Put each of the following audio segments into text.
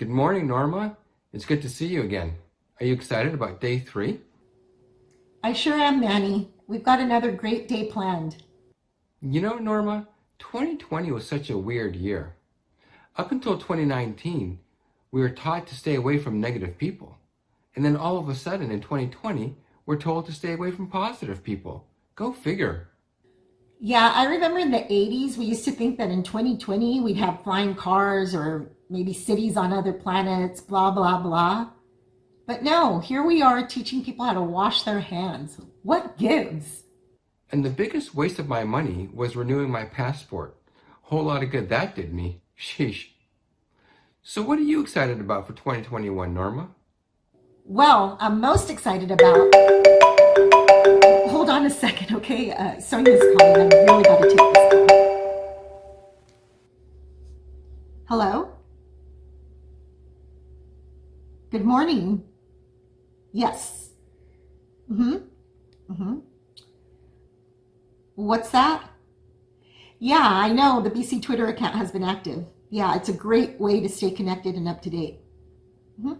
Good morning, Norma. It's good to see you again. Are you excited about day 3? I sure am, Manny. We've got another great day planned. Norma, 2020 was such a weird year. Up until 2019, we were taught to stay away from negative people. And then all of a sudden in 2020, we're told to stay away from positive people. Go figure. Yeah, I remember in the 80s, we used to think that in 2020 we'd have flying cars or maybe cities on other planets, blah, blah, blah. But no, here we are teaching people how to wash their hands. What gives? And the biggest waste of my money was renewing my passport. Whole lot of good that did me. Sheesh. So what are you excited about for 2021, Norma? Well, I'm most excited about. Hold on a second, okay? Sonia's calling. I really got to take this call. Hello? Good morning. Yes. Mm-hmm. Mm-hmm. What's that? Yeah, I know the BC Twitter account has been active. Yeah, it's a great way to stay connected and up to date. Mm-hmm.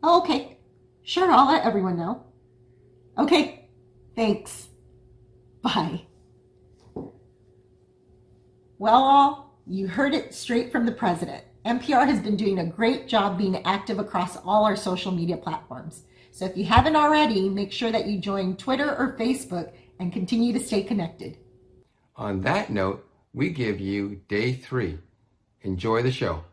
Oh, okay. Sure, I'll let everyone know. Okay, thanks. Bye. Well, all, you heard it straight from the president. NPR has been doing a great job being active across all our social media platforms. So if you haven't already, make sure that you join Twitter or Facebook and continue to stay connected. On that note, we give you day 3. Enjoy the show.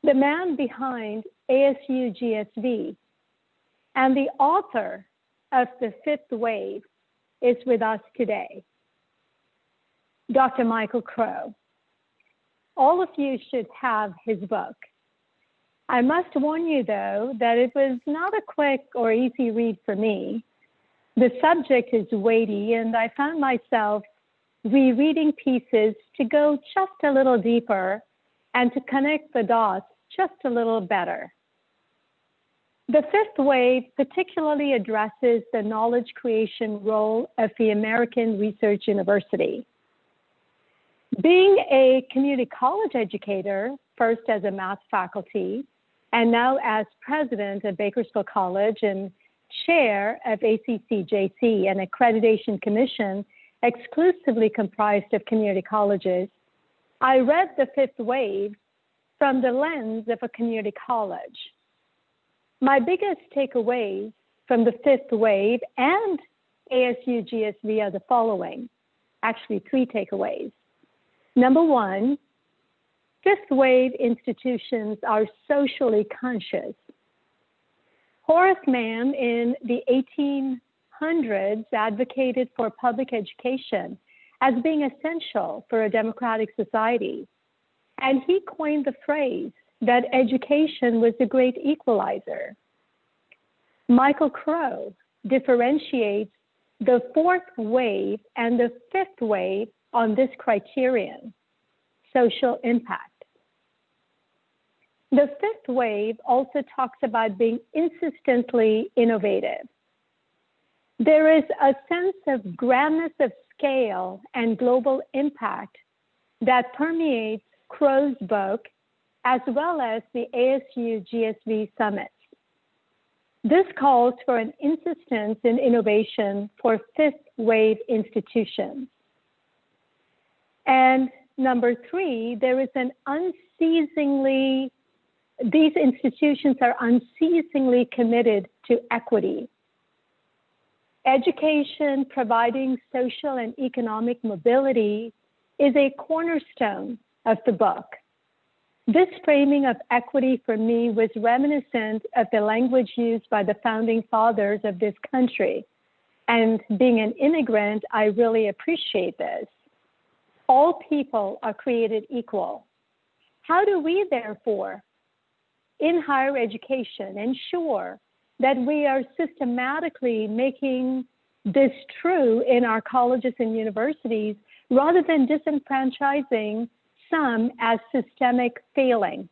the man behind ASU GSV and the author of The Fifth Wave, is with us today, Dr. Michael Crow. All of you should have his book. I must warn you, though, that it was not a quick or easy read for me. The subject is weighty, and I found myself rereading pieces to go just a little deeper and to connect the dots just a little better. The Fifth Wave particularly addresses the knowledge creation role of the American Research University. Being a community college educator, first as a math faculty, and now as president of Bakersfield College and chair of ACCJC, an accreditation commission exclusively comprised of community colleges, I read The Fifth Wave from the lens of a community college. My biggest takeaways from The Fifth Wave and ASU GSV are the following, actually 3 takeaways. Number 1, Fifth Wave institutions are socially conscious. Horace Mann in the 1800s advocated for public education as being essential for a democratic society. And he coined the phrase that education was the great equalizer. Michael Crow differentiates the fourth wave and the fifth wave on this criterion, social impact. The fifth wave also talks about being insistently innovative. There is a sense of grandness of scale and global impact that permeates Crow's book, as well as the ASU GSV summits. This calls for an insistence in innovation for fifth wave institutions. And number 3, these institutions are unceasingly committed to equity. Education providing social and economic mobility is a cornerstone of the book. This framing of equity for me was reminiscent of the language used by the founding fathers of this country. And being an immigrant, I really appreciate this. All people are created equal. How do we, therefore, in higher education, ensure that we are systematically making this true in our colleges and universities rather than disenfranchising some as a systemic failing?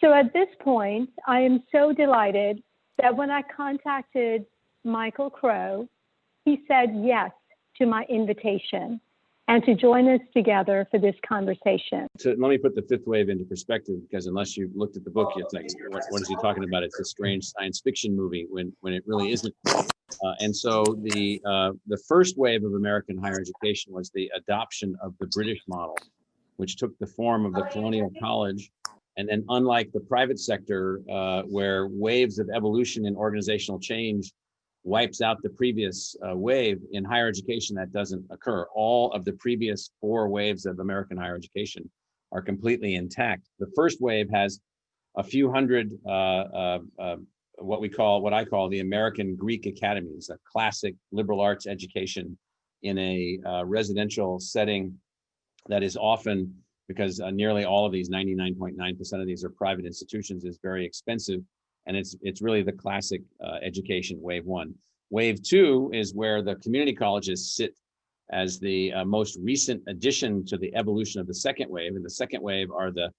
So at this point, I am so delighted that when I contacted Michael Crow, he said yes to my invitation and to join us together for this conversation. So let me put the fifth wave into perspective, because unless you've looked at the book, you're like, what is he talking about? It's a strange science fiction movie when it really isn't. And so the first wave of American higher education was the adoption of the British model, which took the form of the colonial college. And then unlike the private sector, where waves of evolution and organizational change wipes out the previous wave, in higher education, that doesn't occur. All of the previous 4 waves of American higher education are completely intact. The first wave has a few hundred, what I call the American Greek academies, a classic liberal arts education in a residential setting that is often, because nearly all of these, 99.9% of these are private institutions, is very expensive. And it's really the classic education, wave 1. Wave 2 is where the community colleges sit as the most recent addition to the evolution of the second wave. And the second wave are the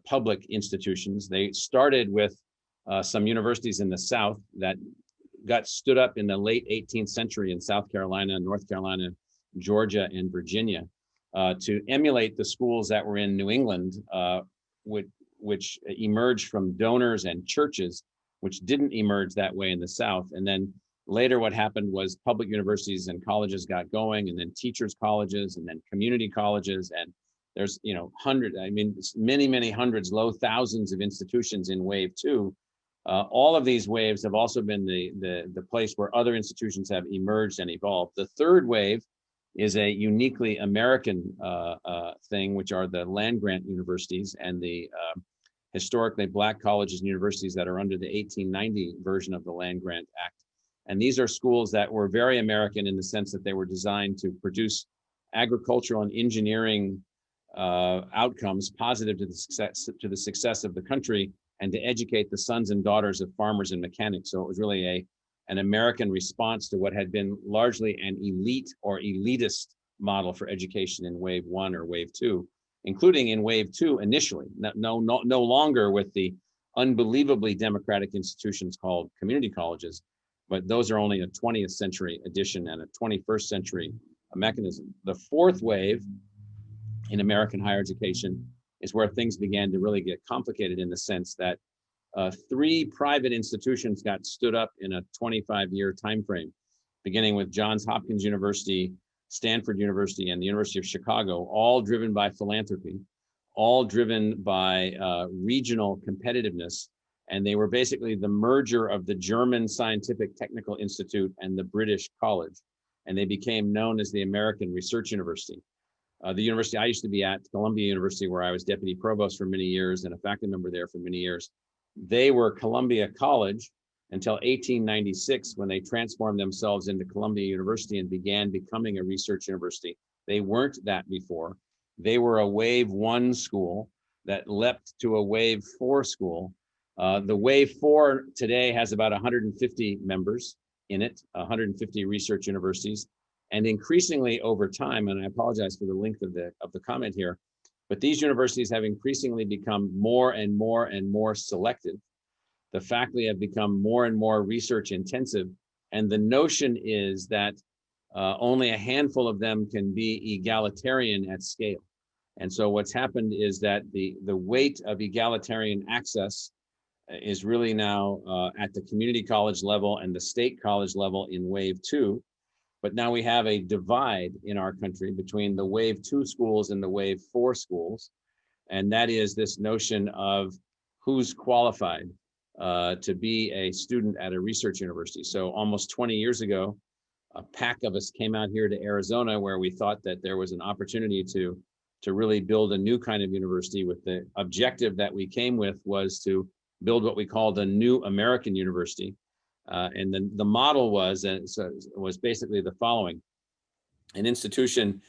public institutions. They started with some universities in the South that got stood up in the late 18th century in South Carolina, North Carolina, Georgia, and Virginia to emulate the schools that were in New England, which emerged from donors and churches, which didn't emerge that way in the South. And then later what happened was public universities and colleges got going, and then teachers colleges, and then community colleges. And there's, many hundreds, low thousands of institutions in wave 2. All of these waves have also been the place where other institutions have emerged and evolved. The third wave is a uniquely American thing, which are the land-grant universities and the historically Black colleges and universities that are under the 1890 version of the Land-Grant Act. And these are schools that were very American in the sense that they were designed to produce agricultural and engineering outcomes positive to the success of the country, and to educate the sons and daughters of farmers and mechanics. So it was really an American response to what had been largely an elite or elitist model for education in wave one or wave two, including in wave two initially, no longer with the unbelievably democratic institutions called community colleges, but those are only a 20th century addition and a 21st century mechanism. The fourth wave in American higher education is where things began to really get complicated, in the sense that 3 private institutions got stood up in a 25-year time frame, beginning with Johns Hopkins University, Stanford University, and the University of Chicago, all driven by philanthropy, all driven by regional competitiveness. And they were basically the merger of the German Scientific Technical Institute and the British College. And they became known as the American Research University. The university I used to be at, Columbia University, where I was deputy provost for many years and a faculty member there for many years, they were Columbia College until 1896, when they transformed themselves into Columbia University and began becoming a research university. They weren't that before. They were a wave 1 school that leapt to a wave 4 school. The wave 4 today has about 150 members in it, 150 research universities. And increasingly over time, and I apologize for the length of the comment here, but these universities have increasingly become more and more and more selective. The faculty have become more and more research intensive. And the notion is that only a handful of them can be egalitarian at scale. And so what's happened is that the weight of egalitarian access is really now at the community college level and the state college level in wave 2. But now we have a divide in our country between the wave 2 schools and the wave 4 schools. And that is this notion of who's qualified to be a student at a research university. So almost 20 years ago, a pack of us came out here to Arizona, where we thought that there was an opportunity to really build a new kind of university. With the objective that we came with was to build what we called a new American university. And then the model was basically the following: an institution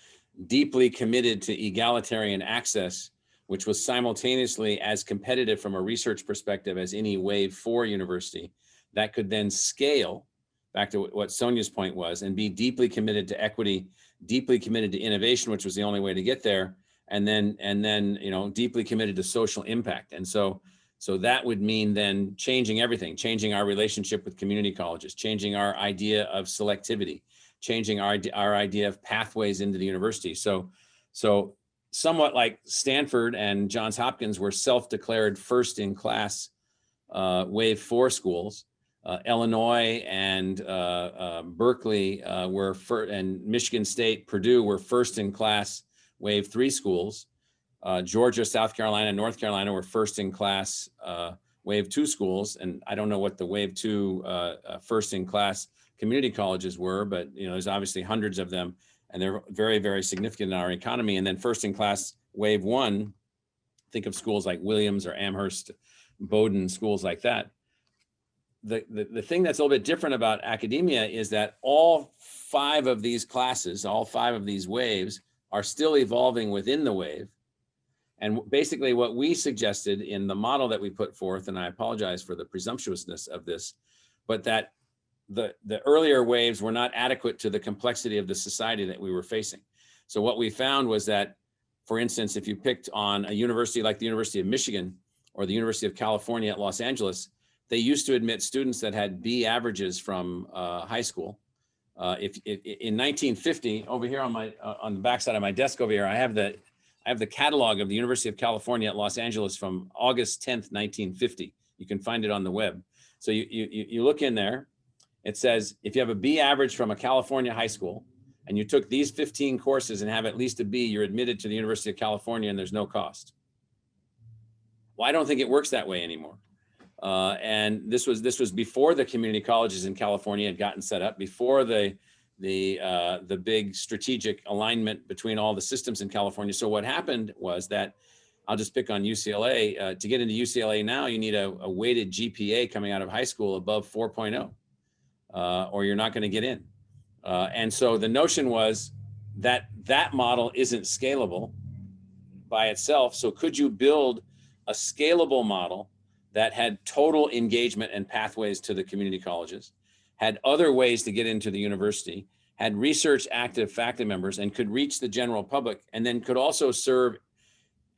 deeply committed to egalitarian access, which was simultaneously as competitive from a research perspective as any wave 4 university, that could then scale back to what Sonia's point was, and be deeply committed to equity, deeply committed to innovation, which was the only way to get there, and then deeply committed to social impact. And so that would mean then changing everything, changing our relationship with community colleges, changing our idea of selectivity, changing our idea of pathways into the university. So somewhat like Stanford and Johns Hopkins were self-declared first in class wave 4 schools, Illinois and Berkeley and Michigan State, Purdue were first in class wave 3 schools. Georgia, South Carolina, North Carolina were first in class wave 2 schools. And I don't know what the wave 2 first in class community colleges were, but there's obviously hundreds of them, and they're very, very significant in our economy. And then first in class wave 1, think of schools like Williams or Amherst, Bowdoin, schools like that. The thing that's a little bit different about academia is that all 5 of these classes, all 5 of these waves, are still evolving within the wave. And basically what we suggested in the model that we put forth, and I apologize for the presumptuousness of this, but that the earlier waves were not adequate to the complexity of the society that we were facing. So what we found was that, for instance, if you picked on a university like the University of Michigan or the University of California at Los Angeles, they used to admit students that had B averages from high school. If in 1950, over here on the backside of my desk over here, I have the catalog of the University of California at Los Angeles from August 10th, 1950. You can find it on the web. So you look in there, it says, if you have a B average from a California high school, and you took these 15 courses and have at least a B, you're admitted to the University of California and there's no cost. Well, I don't think it works that way anymore. And this was before the community colleges in California had gotten set up, before the the big strategic alignment between all the systems in California. So what happened was that, I'll just pick on UCLA. To get into UCLA now, you need a weighted GPA coming out of high school above 4.0, or you're not going to get in. And so the notion was that that model isn't scalable by itself. So could you build a scalable model that had total engagement and pathways to the community colleges, had other ways to get into the university, had research active faculty members, and could reach the general public, and then could also serve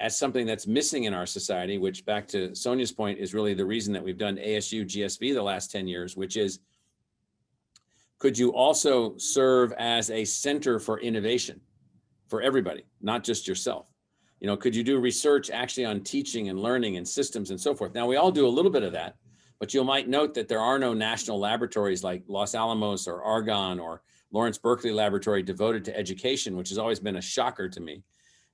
as something that's missing in our society, which, back to Sonia's point, is really the reason that we've done ASU GSV the last 10 years, which is, could you also serve as a center for innovation for everybody, not just yourself? You know, could you do research actually on teaching and learning and systems and so forth? Now, we all do a little bit of that, but you might note that there are no national laboratories like Los Alamos or Argonne or Lawrence Berkeley Laboratory devoted to education, which has always been a shocker to me.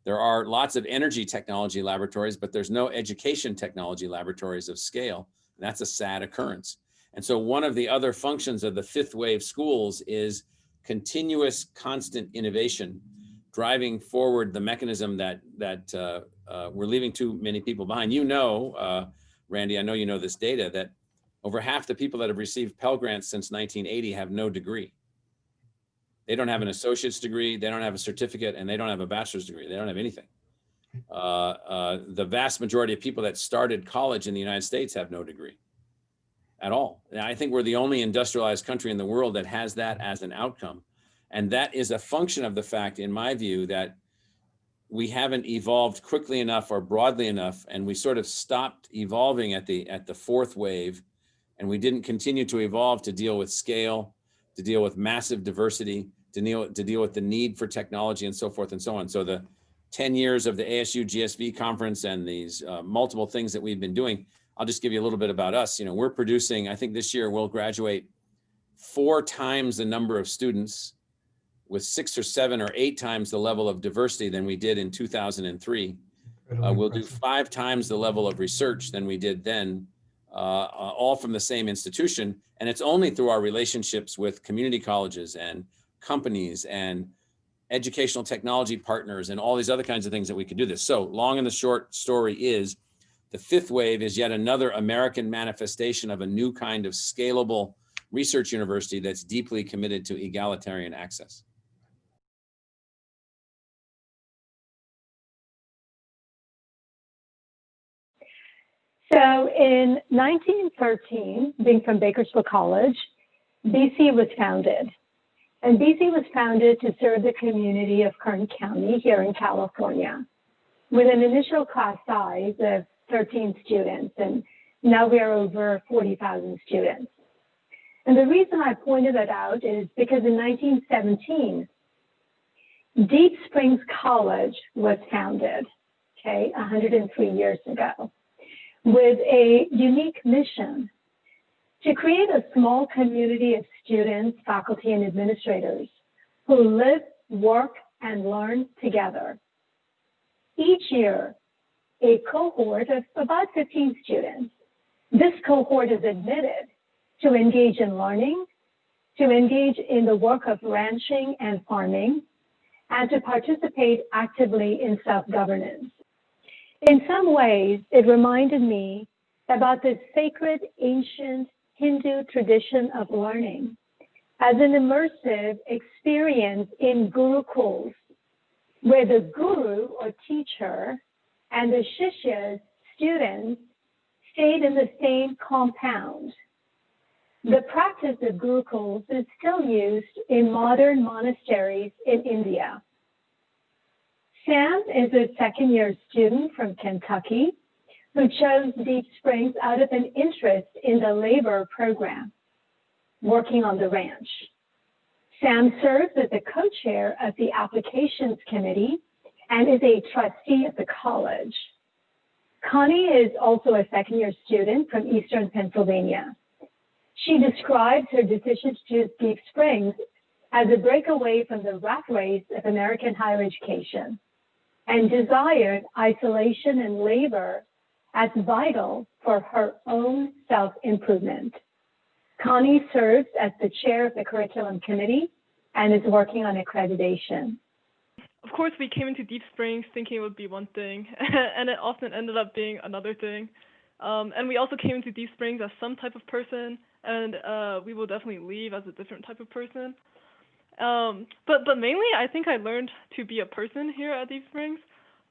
There are lots of energy technology laboratories, but there's no education technology laboratories of scale. And that's a sad occurrence. And so one of the other functions of the fifth wave schools is continuous, constant innovation, driving forward the mechanism that we're leaving too many people behind. You know, Randy, I know you know this data, that over half the people that have received Pell Grants since 1980 have no degree. They don't have an associate's degree, they don't have a certificate, and they don't have a bachelor's degree. They don't have anything. The vast majority of people that started college in the United States have no degree at all. And I think we're the only industrialized country in the world that has that as an outcome. And that is a function of the fact, in my view, that we haven't evolved quickly enough or broadly enough, and we sort of stopped evolving at the fourth wave, and we didn't continue to evolve to deal with scale, to deal with massive diversity, to deal with the need for technology, and so forth and so on. So the 10 years of the ASU GSV conference and these multiple things that we've been doing, I'll just give you a little bit about us. You know, we're producing, I think this year we'll graduate 4 times the number of students with 6 or 7 or 8 times the level of diversity than we did in 2003. We'll do 5 times the level of research than we did then, all from the same institution. And it's only through our relationships with community colleges and companies and educational technology partners and all these other kinds of things that we can do this. So long and the short story is, the fifth wave is yet another American manifestation of a new kind of scalable research university that's deeply committed to egalitarian access. So in 1913, being from Bakersfield College, BC was founded. And BC was founded to serve the community of Kern County here in California, with an initial class size of 13 students, and now we are over 40,000 students. And the reason I pointed that out is because in 1917, Deep Springs College was founded, 103 years ago, with a unique mission to create a small community of students, faculty, and administrators who live, work, and learn together. Each year, a cohort of about 15 students. This cohort is admitted to engage in learning, to engage in the work of ranching and farming, and to participate actively in self-governance. In some ways, it reminded me about the sacred ancient Hindu tradition of learning as an immersive experience in gurukuls, where the guru or teacher and the shishya's students stayed in the same compound. The practice of gurukuls is still used in modern monasteries in India. Sam is a second-year student from Kentucky who chose Deep Springs out of an interest in the labor program, working on the ranch. Sam serves as the co-chair of the applications committee and is a trustee of the college. Connie is also a second-year student from Eastern Pennsylvania. She describes her decision to choose Deep Springs as a breakaway from the rat race of American higher education and desired isolation and labor as vital for her own self-improvement. Connie serves as the chair of the curriculum committee and is working on accreditation. Of course, we came into Deep Springs thinking it would be one thing, and it often ended up being another thing. And we also came into Deep Springs as some type of person, and we will definitely leave as a different type of person. But mainly, I think I learned to be a person here at Deep Springs.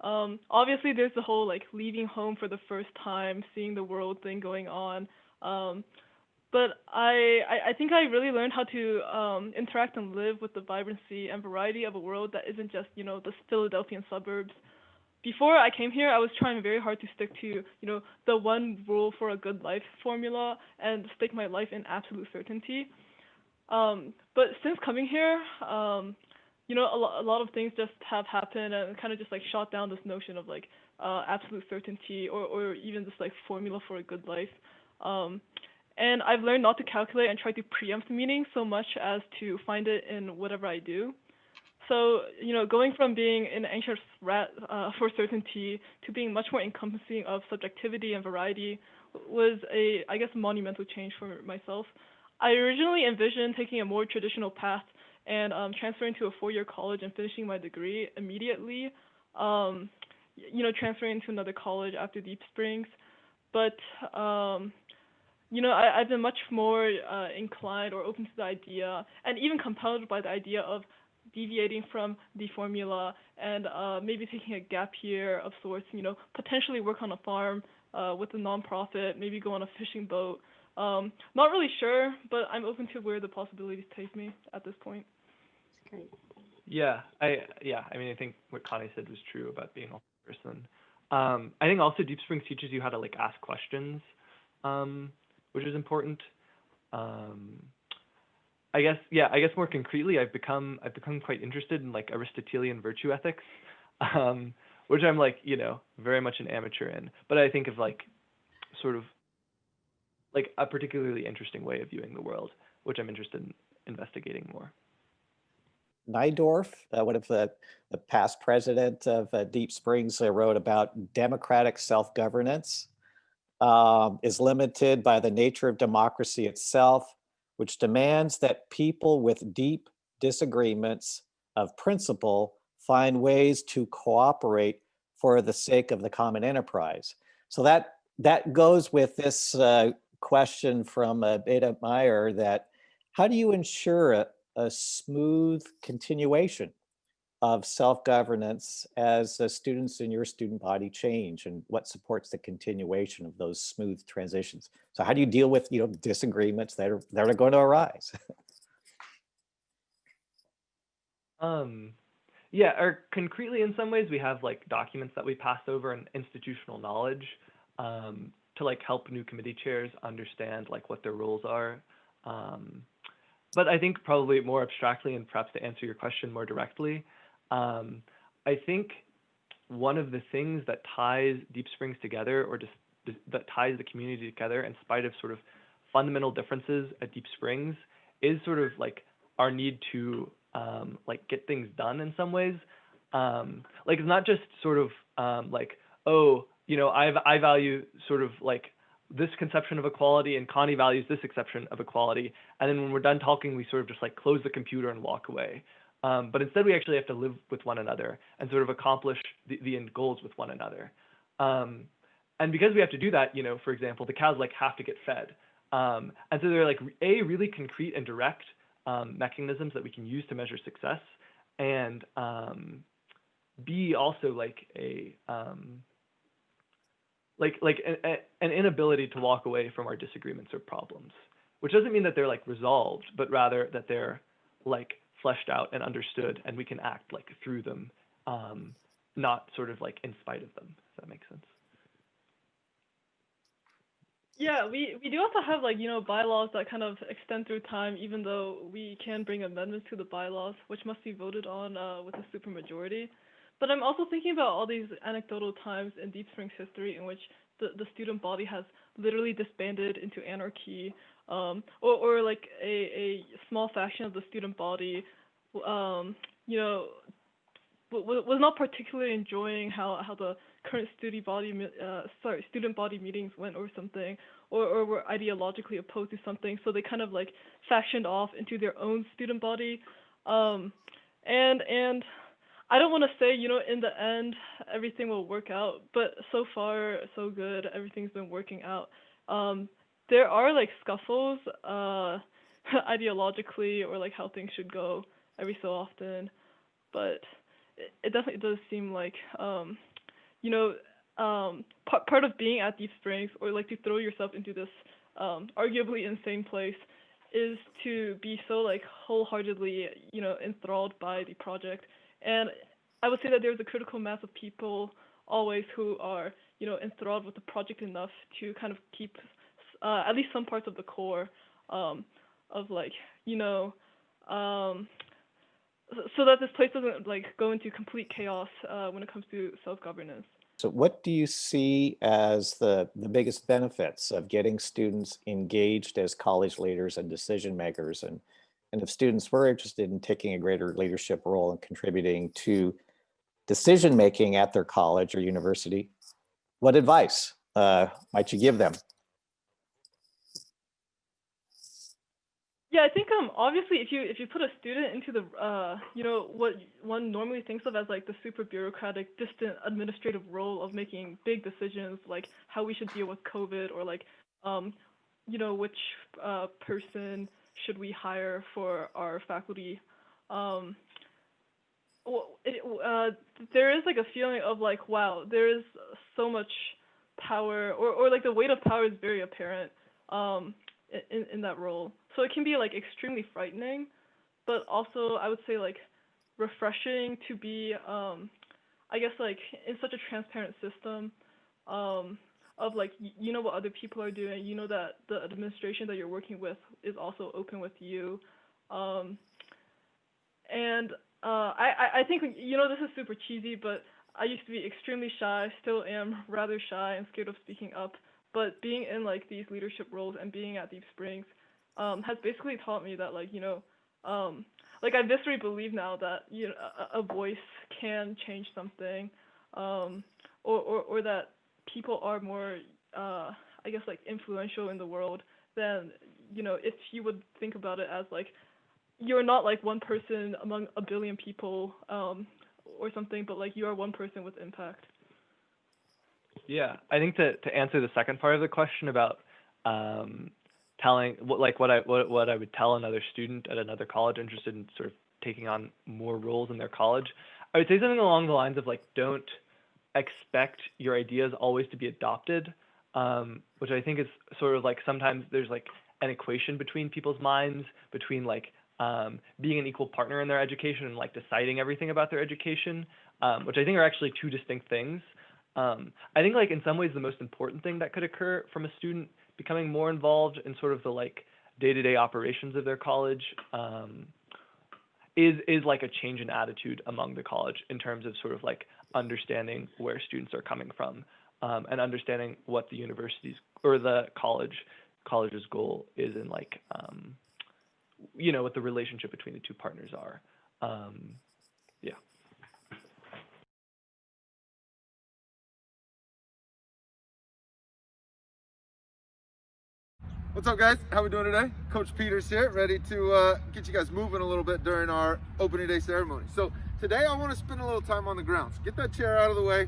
Obviously, there's the whole like leaving home for the first time, seeing the world thing going on. But I think I really learned how to interact and live with the vibrancy and variety of a world that isn't just, you know, the Philadelphian suburbs. Before I came here, I was trying very hard to stick to, you know, the one rule for a good life formula and stick my life in absolute certainty. But since coming here, you know, a lot of things just have happened and kind of just like shot down this notion of like absolute certainty or even this like formula for a good life. And I've learned not to calculate and try to preempt meaning so much as to find it in whatever I do. So, you know, going from being an anxious rat for certainty to being much more encompassing of subjectivity and variety was I guess, a monumental change for myself. I originally envisioned taking a more traditional path and transferring to a four-year college and finishing my degree immediately, you know, transferring to another college after Deep Springs. But you know, I've been much more inclined or open to the idea and even compelled by the idea of deviating from the formula and maybe taking a gap year of sorts, you know, potentially work on a farm with a nonprofit, maybe go on a fishing boat. Not really sure, but I'm open to where the possibilities take me at this point. Great. Yeah, I mean, I think what Connie said was true about being a person. I think also Deep Springs teaches you how to like ask questions, which is important. I guess more concretely, I've become quite interested in like Aristotelian virtue ethics, which I'm like, you know, very much an amateur in. But I think of like sort of like a particularly interesting way of viewing the world, which I'm interested in investigating more. Nydorf, one of the past president of Deep Springs, wrote about democratic self-governance is limited by the nature of democracy itself, which demands that people with deep disagreements of principle find ways to cooperate for the sake of the common enterprise. So that goes with this question from Beta Meyer, that how do you ensure a smooth continuation of self-governance as students in your student body change, and what supports the continuation of those smooth transitions? So how do you deal with, you know, disagreements that are going to arise? Yeah, or concretely in some ways we have like documents that we pass over and institutional knowledge to like help new committee chairs understand like what their roles are. But I think probably more abstractly, and perhaps to answer your question more directly, I think one of the things that ties Deep Springs together, or just that ties the community together in spite of sort of fundamental differences at Deep Springs, is sort of like our need to like get things done in some ways. Like it's not just sort of like, oh, you know, I value sort of like this conception of equality and Connie values this conception of equality, and then when we're done talking, we sort of just like close the computer and walk away. But instead, we actually have to live with one another and sort of accomplish the end goals with one another. And because we have to do that, you know, for example, the cows like have to get fed. And so they're like really concrete and direct mechanisms that we can use to measure success, and B, also like an inability to walk away from our disagreements or problems, which doesn't mean that they're like resolved, but rather that they're like fleshed out and understood, and we can act like through them, not sort of like in spite of them, if that makes sense. Yeah, we do also have like, you know, bylaws that kind of extend through time, even though we can bring amendments to the bylaws, which must be voted on with a supermajority. But I'm also thinking about all these anecdotal times in Deep Springs history in which the student body has literally disbanded into anarchy, or like a small faction of the student body, you know, was not particularly enjoying how the current student body meetings went or something, or were ideologically opposed to something, so they kind of like factioned off into their own student body. And I don't want to say, in the end, everything will work out, but so far, so good. Everything's been working out. There are like scuffles, ideologically, or like how things should go every so often, but it definitely does seem like, part of being at Deep Springs, or like to throw yourself into this arguably insane place, is to be so like wholeheartedly, enthralled by the project. And I would say that there's a critical mass of people always who are, enthralled with the project enough to kind of keep at least some parts of the core of like, so that this place doesn't like go into complete chaos when it comes to self-governance. So what do you see as the biggest benefits of getting students engaged as college leaders and decision makers? And if students were interested in taking a greater leadership role and contributing to decision making at their college or university, what advice might you give them? Yeah, I think obviously if you put a student into the what one normally thinks of as like the super bureaucratic, distant administrative role of making big decisions like how we should deal with COVID, or like which person should we hire for our faculty, there is like a feeling of like, wow, there is so much power, or like the weight of power is very apparent in that role. So it can be like extremely frightening, but also I would say like refreshing to be, I guess like in such a transparent system of like, what other people are doing, that the administration that you're working with is also open with you. And I think, this is super cheesy, but I used to be extremely shy, still am rather shy and scared of speaking up. But being in like these leadership roles and being at Deep Springs has basically taught me that like, like I viscerally believe now that, a voice can change something, or that people are more, I guess like influential in the world than, if you would think about it as like, you're not like one person among a billion people or something, but like you are one person with impact. Yeah, I think to answer the second part of the question about telling what I would tell another student at another college interested in sort of taking on more roles in their college, I would say something along the lines of like, don't expect your ideas always to be adopted, which I think is sort of like sometimes there's like an equation between people's minds between like being an equal partner in their education and like deciding everything about their education, which I think are actually two distinct things. I think like in some ways the most important thing that could occur from a student becoming more involved in sort of the like day-to-day operations of their college is like a change in attitude among the college in terms of sort of like understanding where students are coming from, and understanding what the university's or the college's goal is in like what the relationship between the two partners are. Yeah. What's up, guys? How we doing today? Coach Peters here, ready to get you guys moving a little bit during our opening day ceremony. So today I want to spend a little time on the grounds. Get that chair out of the way,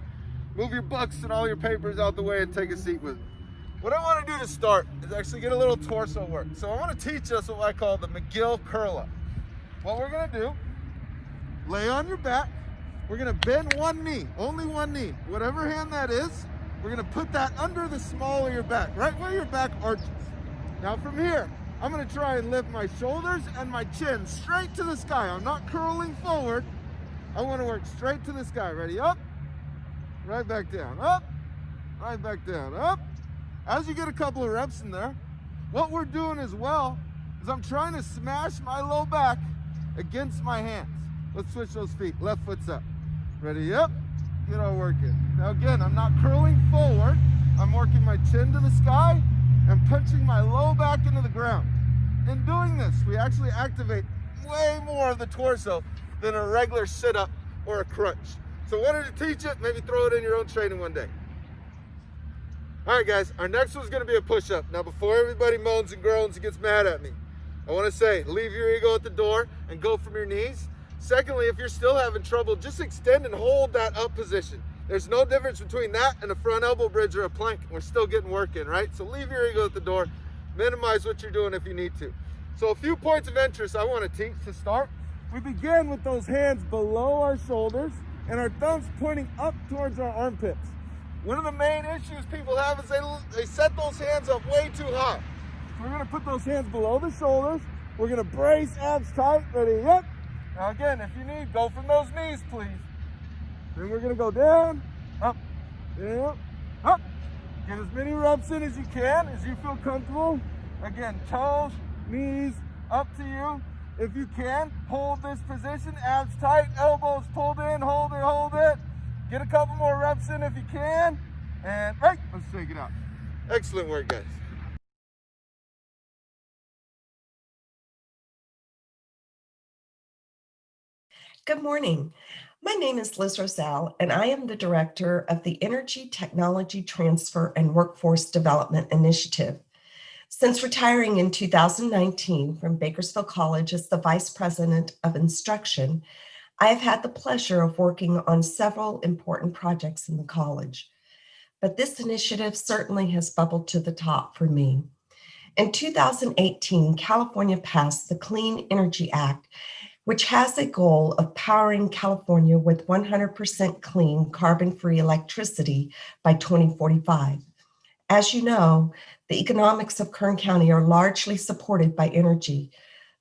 move your books and all your papers out the way, and take a seat with me. What I want to do to start is actually get a little torso work. So I want to teach us what I call the McGill curl up. What we're going to do, lay on your back. We're going to bend one knee, only one knee. Whatever hand that is, we're going to put that under the small of your back, right where your back arches. Now from here, I'm going to try and lift my shoulders and my chin straight to the sky. I'm not curling forward. I want to work straight to the sky. Ready? Up, right back down, up, right back down, up. As you get a couple of reps in there, what we're doing as well is I'm trying to smash my low back against my hands. Let's switch those feet. Left foot's up. Ready? Up. Get our work in. Now again, I'm not curling forward. I'm working my chin to the sky and punching my low back into the ground. In doing this, we actually activate way more of the torso than a regular sit-up or a crunch. So what did it teach it? Maybe throw it in your own training one day. All right, guys, our next one's gonna be a push-up. Now, before everybody moans and groans and gets mad at me, I want to say, leave your ego at the door and go from your knees. Secondly, if you're still having trouble, just extend and hold that up position. There's no difference between that and a front elbow bridge or a plank. We're still getting work in, right? So leave your ego at the door. Minimize what you're doing if you need to. So a few points of interest I want to teach to start. We begin with those hands below our shoulders and our thumbs pointing up towards our armpits. One of the main issues people have is they set those hands up way too high. So we're going to put those hands below the shoulders. We're going to brace abs tight. Ready? Yep. Now again, if you need, go from those knees, please. Then we're going to go down, up, down, up. Get as many reps in as you can, as you feel comfortable. Again, toes, knees, up to you. If you can, hold this position, abs tight, elbows pulled in, hold it, hold it. Get a couple more reps in if you can. And right, let's take it out. Excellent work, guys. Good morning. My name is Liz Roselle, and I am the director of the Energy Technology Transfer and Workforce Development Initiative. Since retiring in 2019 from Bakersfield College as the Vice President of Instruction, I have had the pleasure of working on several important projects in the college. But this initiative certainly has bubbled to the top for me. In 2018, California passed the Clean Energy Act, which has a goal of powering California with 100% clean, carbon-free electricity by 2045. As you know, the economics of Kern County are largely supported by energy,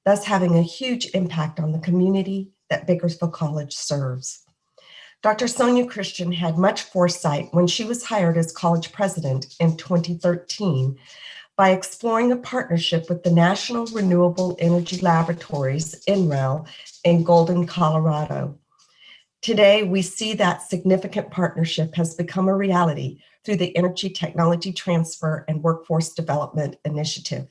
thus having a huge impact on the community that Bakersfield College serves. Dr. Sonia Christian had much foresight when she was hired as college president in 2013 by exploring a partnership with the National Renewable Energy Laboratories, NREL, in Golden, Colorado. Today, we see that significant partnership has become a reality through the Energy Technology Transfer and Workforce Development Initiative.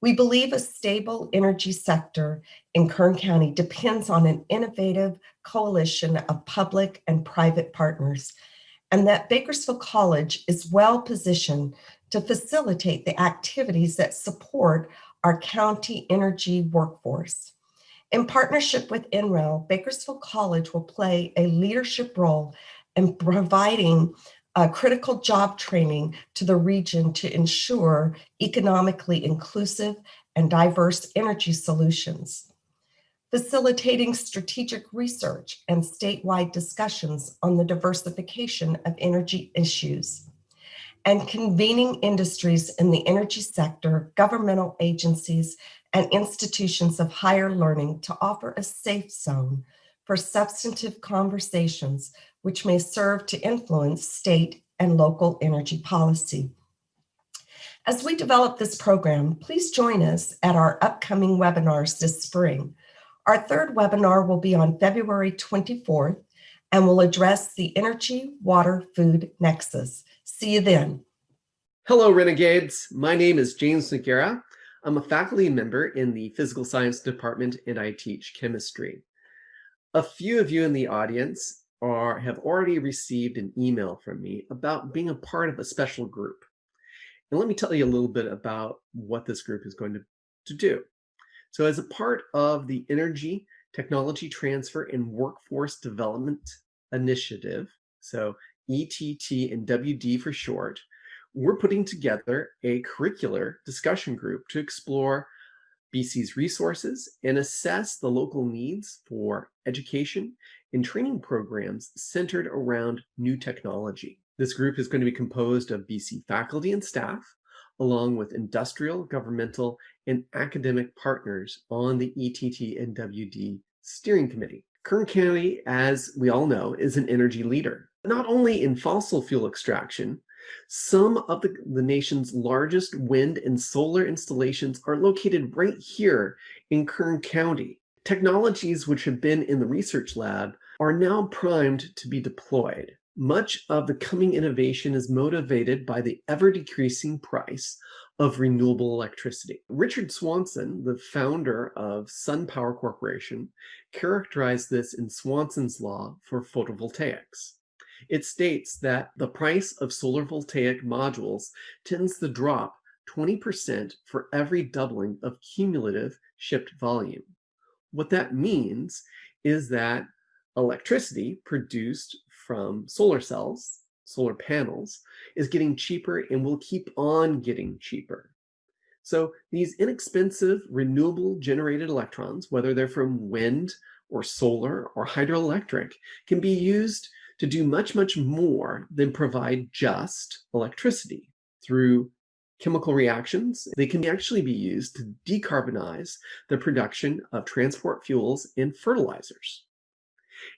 We believe a stable energy sector in Kern County depends on an innovative coalition of public and private partners, and that Bakersfield College is well positioned to facilitate the activities that support our county energy workforce. In partnership with NREL, Bakersfield College will play a leadership role in providing critical job training to the region to ensure economically inclusive and diverse energy solutions, facilitating strategic research and statewide discussions on the diversification of energy issues, and convening industries in the energy sector, governmental agencies, and institutions of higher learning to offer a safe zone for substantive conversations which may serve to influence state and local energy policy. As we develop this program, please join us at our upcoming webinars this spring. Our third webinar will be on February 24th and will address the energy, water, food nexus. See you then. Hello, Renegades. My name is James McGarrah. I'm a faculty member in the Physical Science Department and I teach chemistry. A few of you in the audience have already received an email from me about being a part of a special group. And let me tell you a little bit about what this group is going to do. So as a part of the Energy Technology Transfer and Workforce Development Initiative, so ETT and WD for short, we're putting together a curricular discussion group to explore BC's resources and assess the local needs for education and training programs centered around new technology. This group is going to be composed of BC faculty and staff, along with industrial, governmental, and academic partners on the ETT and WD steering committee. Kern County, as we all know, is an energy leader, not only in fossil fuel extraction. Some of the nation's largest wind and solar installations are located right here in Kern County. Technologies which have been in the research lab are now primed to be deployed. Much of the coming innovation is motivated by the ever-decreasing price of renewable electricity. Richard Swanson, the founder of SunPower Corporation, characterized this in Swanson's law for photovoltaics. It states that the price of solar voltaic modules tends to drop 20% for every doubling of cumulative shipped volume. What that means is that electricity produced from solar cells, solar panels, is getting cheaper and will keep on getting cheaper. So these inexpensive, renewable generated electrons, whether they're from wind or solar or hydroelectric, can be used to do much, much more than provide just electricity. Through chemical reactions, they can actually be used to decarbonize the production of transport fuels and fertilizers.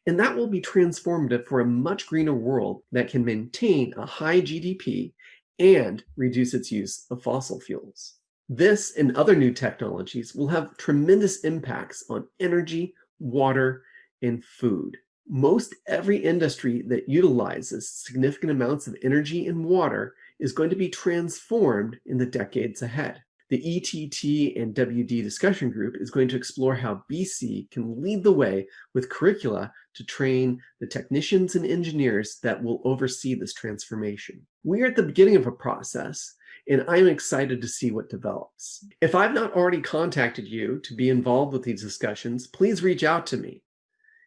And that will be transformative for a much greener world that can maintain a high GDP and reduce its use of fossil fuels. This and other new technologies will have tremendous impacts on energy, water, and food. Most every industry that utilizes significant amounts of energy and water is going to be transformed in the decades ahead. The ETT and WD discussion group is going to explore how BC can lead the way with curricula to train the technicians and engineers that will oversee this transformation. We are at the beginning of a process, and I'm excited to see what develops. If I've not already contacted you to be involved with these discussions, please reach out to me.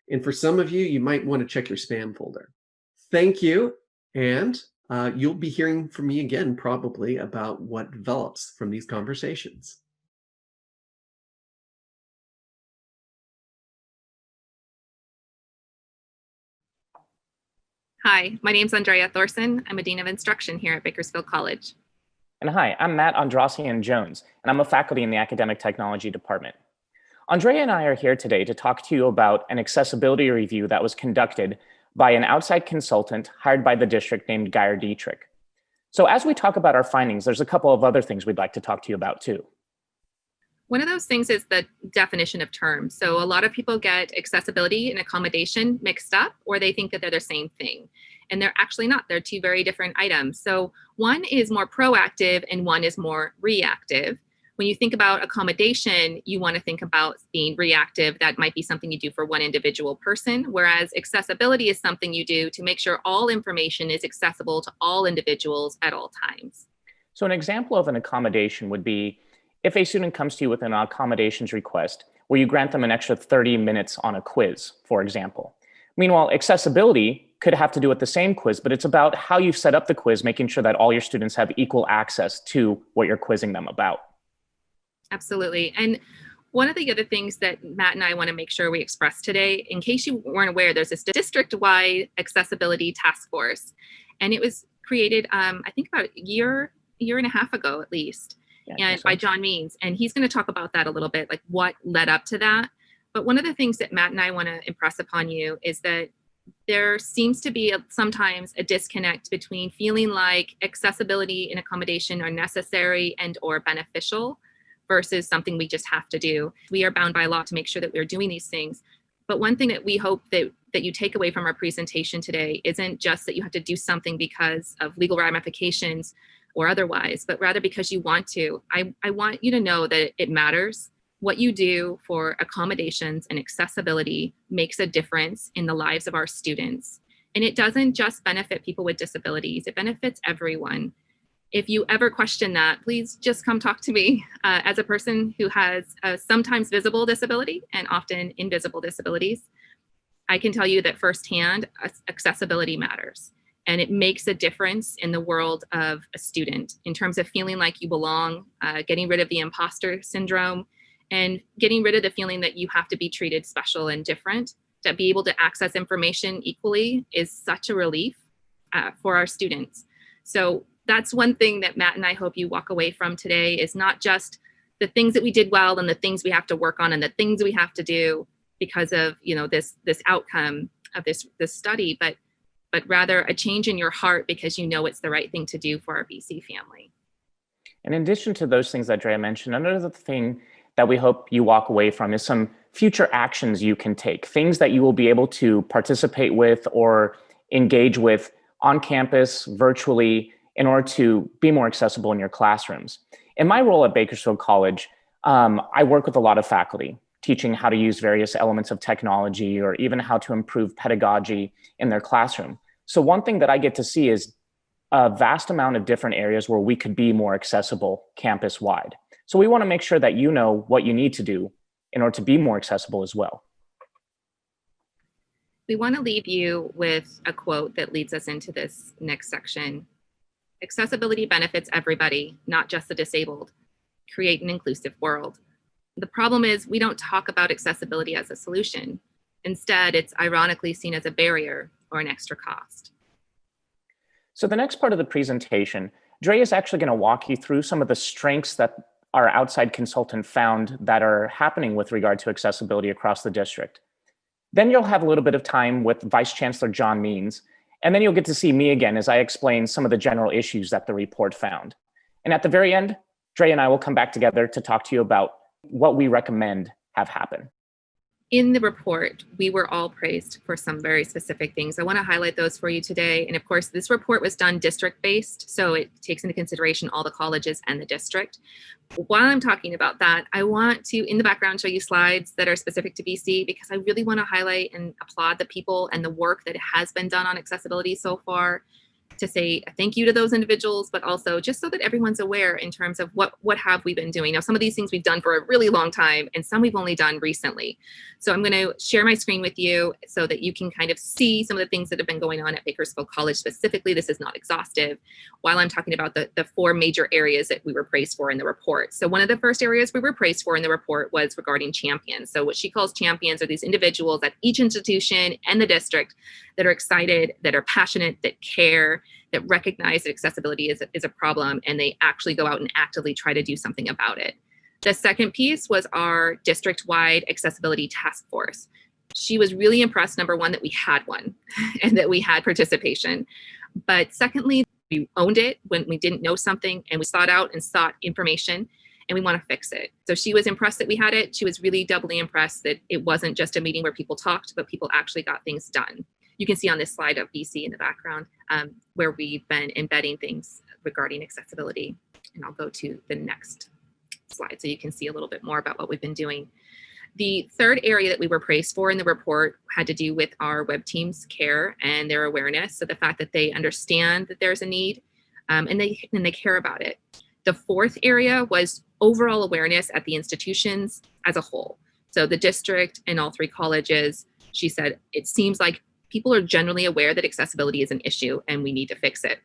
And for some of you, you might want to check your spam folder. Thank you, and you'll be hearing from me again probably about what develops from these conversations. Hi, my name's Andrea Thorson. I'm a Dean of Instruction here at Bakersfield College. And hi, I'm Matt Andrasian Jones, and I'm a faculty in the Academic Technology Department. Andrea and I are here today to talk to you about an accessibility review that was conducted by an outside consultant hired by the district named Geyer Dietrich. So as we talk about our findings, there's a couple of other things we'd like to talk to you about too. One of those things is the definition of terms. So a lot of people get accessibility and accommodation mixed up, or they think that they're the same thing. And they're actually not. They're two very different items. So one is more proactive and one is more reactive. When you think about accommodation, you want to think about being reactive. That might be something you do for one individual person, whereas accessibility is something you do to make sure all information is accessible to all individuals at all times. So an example of an accommodation would be if a student comes to you with an accommodations request where you grant them an extra 30 minutes on a quiz, for example. Meanwhile, accessibility could have to do with the same quiz, but it's about how you set up the quiz, making sure that all your students have equal access to what you're quizzing them about. Absolutely. And one of the other things that Matt and I want to make sure we express today, in case you weren't aware, there's this district-wide accessibility task force. And it was created, I think about a year and a half ago, at least, and by John Means. And he's going to talk about that a little bit, like what led up to that. But one of the things that Matt and I want to impress upon you is that there seems to be sometimes a disconnect between feeling like accessibility and accommodation are necessary and or beneficial versus something we just have to do. We are bound by law to make sure that we're doing these things. But one thing that we hope that you take away from our presentation today isn't just that you have to do something because of legal ramifications or otherwise, but rather because you want to. I want you to know that it matters. What you do for accommodations and accessibility makes a difference in the lives of our students. And it doesn't just benefit people with disabilities, it benefits everyone. If you ever question that, please just come talk to me. As a person who has a sometimes visible disability and often invisible disabilities, I can tell you that firsthand, accessibility matters. And it makes a difference in the world of a student in terms of feeling like you belong, getting rid of the imposter syndrome, and getting rid of the feeling that you have to be treated special and different. To be able to access information equally is such a relief for our students. So that's one thing that Matt and I hope you walk away from today, is not just the things that we did well and the things we have to work on and the things we have to do because of this outcome of this study, but rather a change in your heart because you know it's the right thing to do for our BC family. In addition to those things that Drea mentioned, another thing that we hope you walk away from is some future actions you can take, things that you will be able to participate with or engage with on campus, virtually, in order to be more accessible in your classrooms. In my role at Bakersfield College, I work with a lot of faculty, teaching how to use various elements of technology or even how to improve pedagogy in their classroom. So one thing that I get to see is a vast amount of different areas where we could be more accessible campus-wide. So we want to make sure that you know what you need to do in order to be more accessible as well. We want to leave you with a quote that leads us into this next section. Accessibility benefits everybody, not just the disabled. Create an inclusive world. The problem is we don't talk about accessibility as a solution. Instead, it's ironically seen as a barrier or an extra cost. So the next part of the presentation, Dre is actually going to walk you through some of the strengths that our outside consultant found that are happening with regard to accessibility across the district. Then you'll have a little bit of time with Vice Chancellor John Means, and then you'll get to see me again as I explain some of the general issues that the report found. And at the very end, Dre and I will come back together to talk to you about what we recommend have happen. In the report, we were all praised for some very specific things. I want to highlight those for you today. And of course, this report was done district-based, so it takes into consideration all the colleges and the district. While I'm talking about that, I want to, in the background, show you slides that are specific to BC, because I really want to highlight and applaud the people and the work that has been done on accessibility so far, to say a thank you to those individuals, but also just so that everyone's aware in terms of what have we been doing. Now, some of these things we've done for a really long time, and some we've only done recently. So I'm going to share my screen with you so that you can kind of see some of the things that have been going on at Bakersfield College specifically. This is not exhaustive, while I'm talking about the four major areas that we were praised for in the report. So one of the first areas we were praised for in the report was regarding champions. So what she calls champions are these individuals at each institution and the district that are excited, that are passionate, that care, that recognize that accessibility is a problem, and they actually go out and actively try to do something about it. The second piece was our district-wide accessibility task force. She was really impressed, number one, that we had one and that we had participation. But secondly, we owned it when we didn't know something, and we sought out and sought information, and we want to fix it. So she was impressed that we had it. She was really doubly impressed that it wasn't just a meeting where people talked, but people actually got things done. You can see on this slide of BC in the background where we've been embedding things regarding accessibility. And I'll go to the next slide so you can see a little bit more about what we've been doing. The third area that we were praised for in the report had to do with our web team's care and their awareness. So the fact that they understand that there's a need and they care about it. The fourth area was overall awareness at the institutions as a whole. So the district and all three colleges, she said, it seems like people are generally aware that accessibility is an issue and we need to fix it.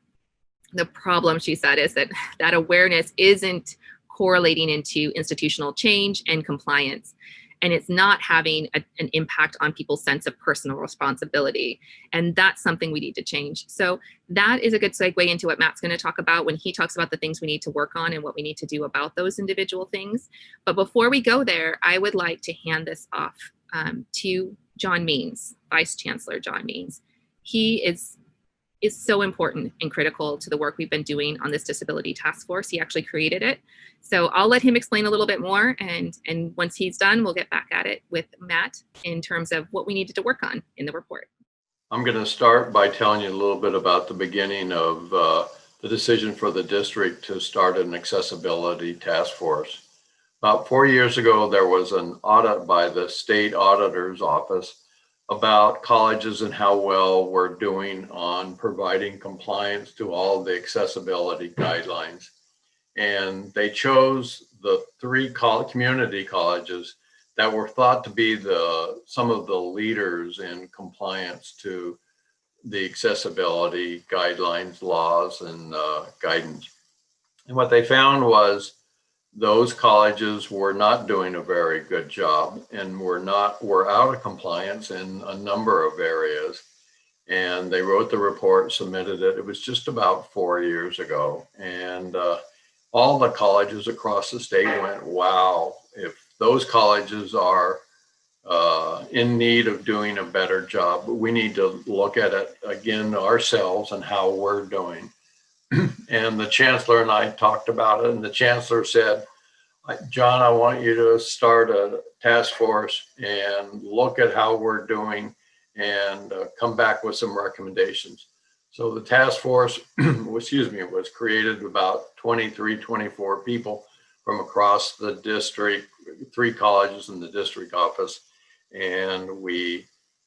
The problem, she said, is that that awareness isn't correlating into institutional change and compliance. And it's not having an impact on people's sense of personal responsibility. And that's something we need to change. So that is a good segue into what Matt's going to talk about when he talks about the things we need to work on and what we need to do about those individual things. But before we go there, I would like to hand this off to John Means, Vice Chancellor John Means. He is so important and critical to the work we've been doing on this disability task force. He actually created it. So I'll let him explain a little bit more. And once he's done, we'll get back at it with Matt in terms of what we needed to work on in the report. I'm going to start by telling you a little bit about the beginning of the decision for the district to start an accessibility task force. About 4 years ago, there was an audit by the state auditor's office about colleges and how well we're doing on providing compliance to all the accessibility guidelines. And they chose the three community colleges that were thought to be some of the leaders in compliance to the accessibility guidelines, laws, and guidance. And what they found was those colleges were not doing a very good job and were out of compliance in a number of areas. And they wrote the report, submitted it. It was just about 4 years ago. And all the colleges across the state went, wow, if those colleges are in need of doing a better job, we need to look at it again ourselves and how we're doing. And the chancellor and I talked about it, and the chancellor said, John, I want you to start a task force and look at how we're doing and come back with some recommendations. So the task force, was created about 23, 24 people from across the district, 3 colleges in the district office. And we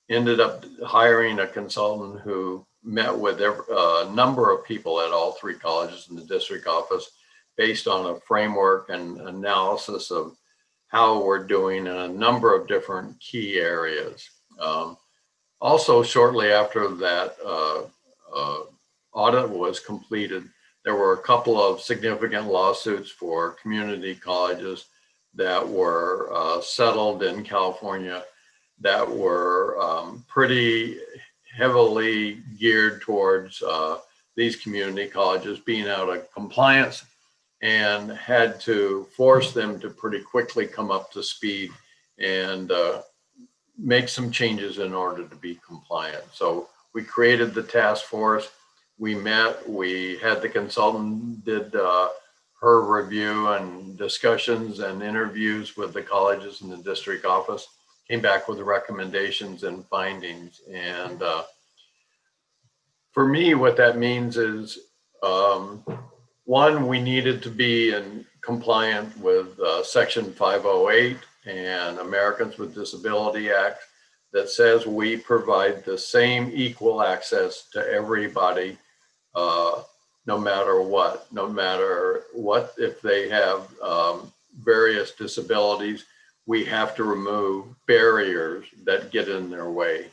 ended up hiring a consultant who met with a number of people at all three colleges in the district office based on a framework and analysis of how we're doing in a number of different key areas. Also, shortly after that audit was completed, there were a couple of significant lawsuits for community colleges that were settled in California that were pretty heavily geared towards these community colleges being out of compliance, and had to force them to pretty quickly come up to speed and make some changes in order to be compliant. So we created the task force. We met, we had the consultant did her review and discussions and interviews with the colleges in the district office, came back with recommendations and findings. And for me, what that means is, one, we needed to be in compliant with Section 508 and Americans with Disability Act that says we provide the same equal access to everybody, no matter what, if they have various disabilities, we have to remove barriers that get in their way.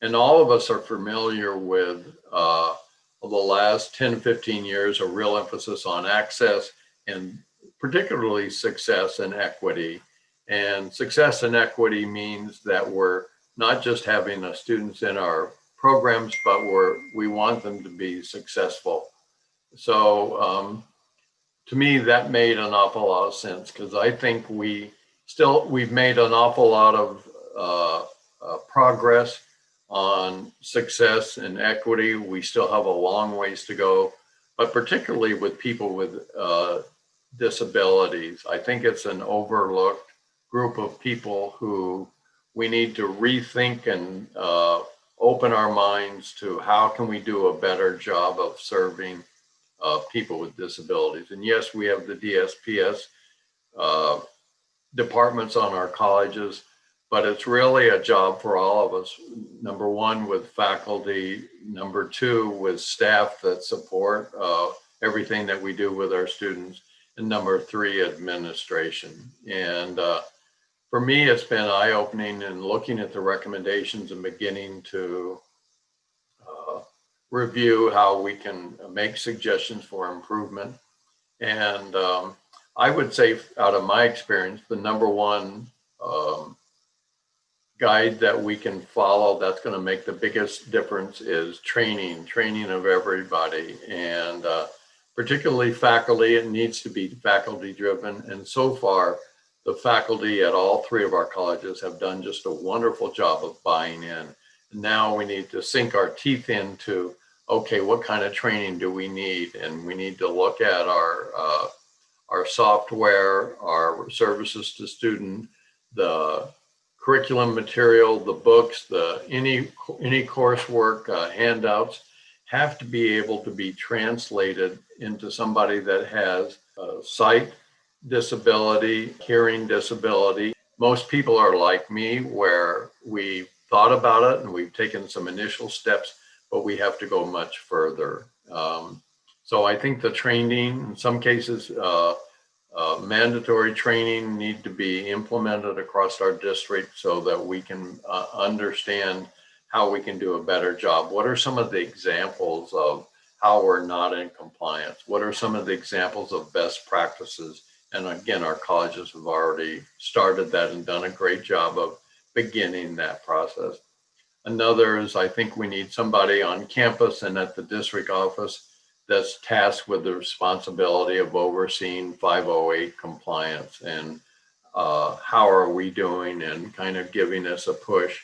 And all of us are familiar with the last 10, 15 years, a real emphasis on access and particularly success and equity. And success and equity means that we're not just having the students in our programs, but we want them to be successful. So to me, that made an awful lot of sense, because I think we've made an awful lot of progress on success and equity. We still have a long ways to go, but particularly with people with disabilities, I think it's an overlooked group of people who we need to rethink and open our minds to how can we do a better job of serving people with disabilities. And yes, we have the DSPS departments on our colleges, but it's really a job for all of us. Number one, with faculty. Number two, with staff that support everything that we do with our students. And number three, administration. And for me, it's been eye-opening in looking at the recommendations and beginning to review how we can make suggestions for improvement. And I would say, out of my experience, the number one guide that we can follow that's going to make the biggest difference is training of everybody, and particularly faculty. It needs to be faculty driven, and so far the faculty at all three of our colleges have done just a wonderful job of buying in. Now we need to sink our teeth into, okay, what kind of training do we need? And we need to look at our software, our services to student, the curriculum material, the books, any coursework, handouts have to be able to be translated into somebody that has sight disability, hearing disability. Most people are like me, where we thought about it and we've taken some initial steps, but we have to go much further. So I think the training, in some cases, mandatory training need to be implemented across our district so that we can understand how we can do a better job. What are some of the examples of how we're not in compliance? What are some of the examples of best practices? And again, our colleges have already started that and done a great job of beginning that process. Another is, I think we need somebody on campus and at the district office that's tasked with the responsibility of overseeing 508 compliance, and how are we doing, and kind of giving us a push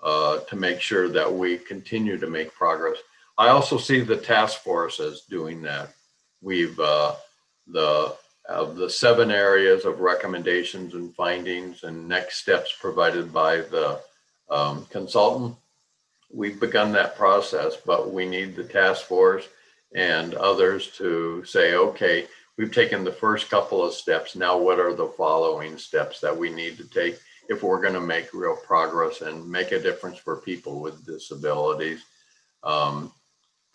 to make sure that we continue to make progress. I also see the task force as doing that. We've of the 7 areas of recommendations and findings and next steps provided by the consultant, we've begun that process, but we need the task force and others to say, okay, we've taken the first couple of steps. Now, what are the following steps that we need to take if we're going to make real progress and make a difference for people with disabilities?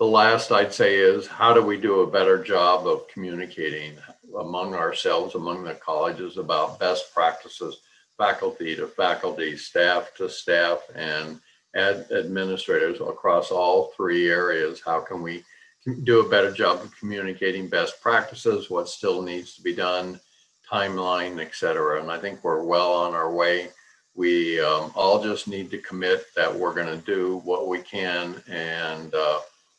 the last I'd say is, how do we do a better job of communicating among ourselves, among the colleges, about best practices, faculty to faculty, staff to staff, and administrators across all three areas? How can we do a better job of communicating best practices, what still needs to be done, timeline, et cetera? And I think we're well on our way. We all just need to commit that we're going to do what we can and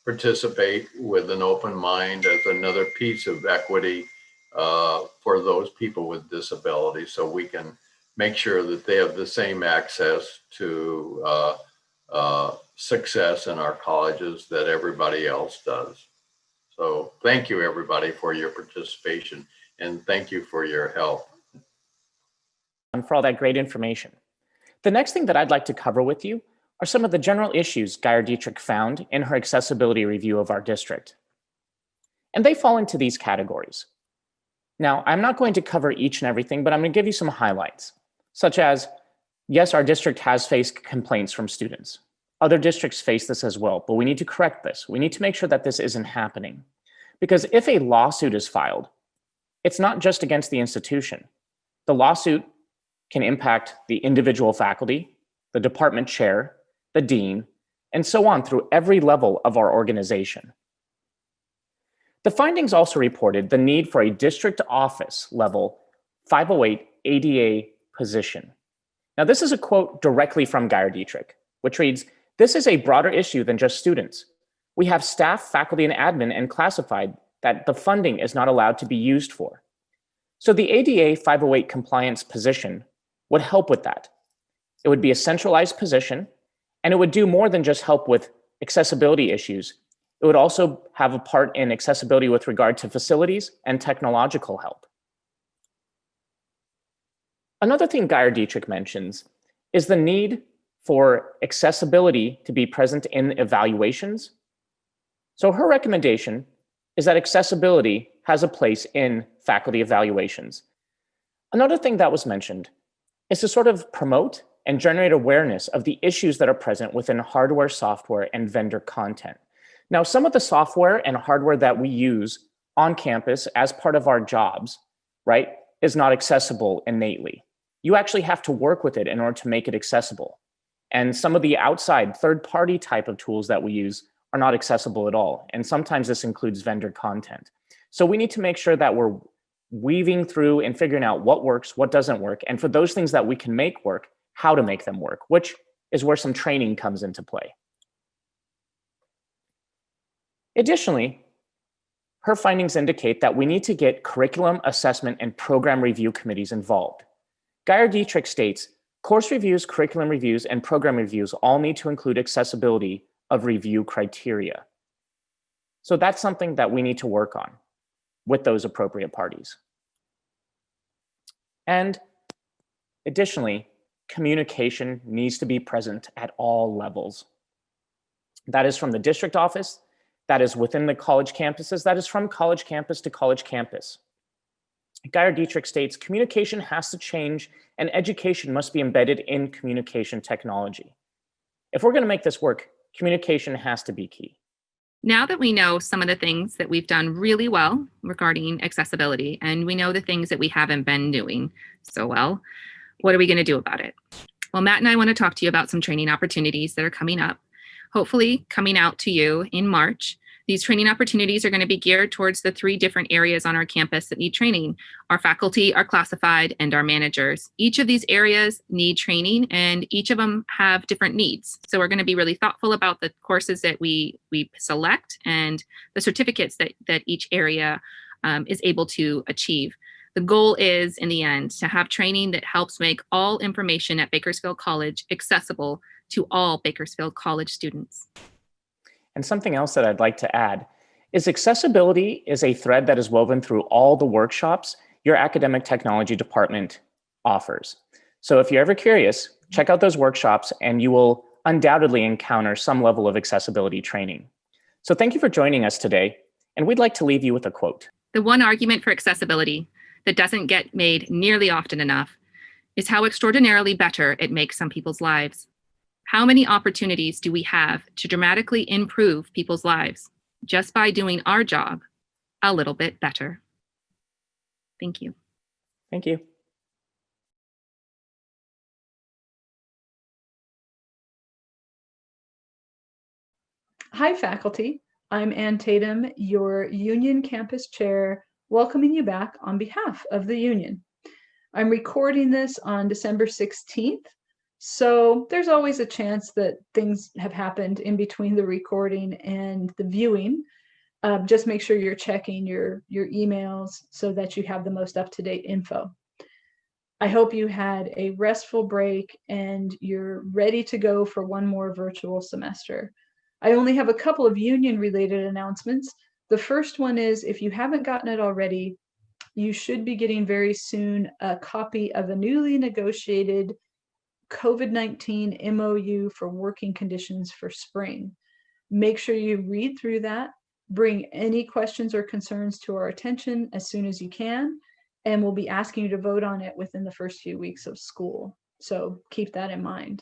participate with an open mind as another piece of equity for those people with disabilities, so we can make sure that they have the same access to success in our colleges that everybody else does. So thank you, everybody, for your participation, and thank you for your help. And for all that great information. The next thing that I'd like to cover with you are some of the general issues Geyer Dietrich found in her accessibility review of our district. And they fall into these categories. Now, I'm not going to cover each and everything, but I'm going to give you some highlights, such as, yes, our district has faced complaints from students. Other districts face this as well, but we need to correct this. We need to make sure that this isn't happening. Because if a lawsuit is filed, it's not just against the institution. The lawsuit can impact the individual faculty, the department chair, the dean, and so on through every level of our organization. The findings also reported the need for a district office level 508 ADA position. Now, this is a quote directly from Geyer Dietrich, which reads, "This is a broader issue than just students. We have staff, faculty, and admin and classified that the funding is not allowed to be used for." So the ADA 508 compliance position would help with that. It would be a centralized position, and it would do more than just help with accessibility issues. It would also have a part in accessibility with regard to facilities and technological help. Another thing Geyer Dietrich mentions is the need for accessibility to be present in evaluations. So her recommendation is that accessibility has a place in faculty evaluations. Another thing that was mentioned is to sort of promote and generate awareness of the issues that are present within hardware, software, and vendor content. Now, some of the software and hardware that we use on campus as part of our jobs, right, is not accessible innately. You actually have to work with it in order to make it accessible. And some of the outside third-party type of tools that we use are not accessible at all. And sometimes this includes vendor content. So we need to make sure that we're weaving through and figuring out what works, what doesn't work, and for those things that we can make work, how to make them work, which is where some training comes into play. Additionally, her findings indicate that we need to get curriculum assessment and program review committees involved. Geyer Dietrich states, course reviews, curriculum reviews, and program reviews all need to include accessibility of review criteria. So that's something that we need to work on with those appropriate parties. And additionally, communication needs to be present at all levels. That is from the district office, that is within the college campuses, that is from college campus to college campus. Geyer Dietrich states, communication has to change and education must be embedded in communication technology. If we're going to make this work, communication has to be key. Now that we know some of the things that we've done really well regarding accessibility, and we know the things that we haven't been doing so well, what are we going to do about it? Well, Matt and I want to talk to you about some training opportunities that are coming up, hopefully coming out to you in March. These training opportunities are going to be geared towards the 3 different areas on our campus that need training: our faculty, our classified, and our managers. Each of these areas need training, and each of them have different needs. So we're going to be really thoughtful about the courses that we select and the certificates that each area is able to achieve. The goal is, in the end, to have training that helps make all information at Bakersfield College accessible to all Bakersfield College students. And something else that I'd like to add is accessibility is a thread that is woven through all the workshops your academic technology department offers. So if you're ever curious, check out those workshops and you will undoubtedly encounter some level of accessibility training. So thank you for joining us today. And we'd like to leave you with a quote. The one argument for accessibility that doesn't get made nearly often enough is how extraordinarily better it makes some people's lives. How many opportunities do we have to dramatically improve people's lives just by doing our job a little bit better? Thank you. Thank you. Hi, faculty. I'm Ann Tatum, your Union Campus Chair, welcoming you back on behalf of the Union. I'm recording this on December 16th, so there's always a chance that things have happened in between the recording and the viewing. Just make sure you're checking your emails so that you have the most up-to-date info. I hope you had a restful break and you're ready to go for one more virtual semester. I only have a couple of union-related announcements. The first one is, if you haven't gotten it already, you should be getting very soon a copy of a newly negotiated COVID-19 MOU for working conditions for spring. Make sure you read through that, bring any questions or concerns to our attention as soon as you can, and we'll be asking you to vote on it within the first few weeks of school. So keep that in mind.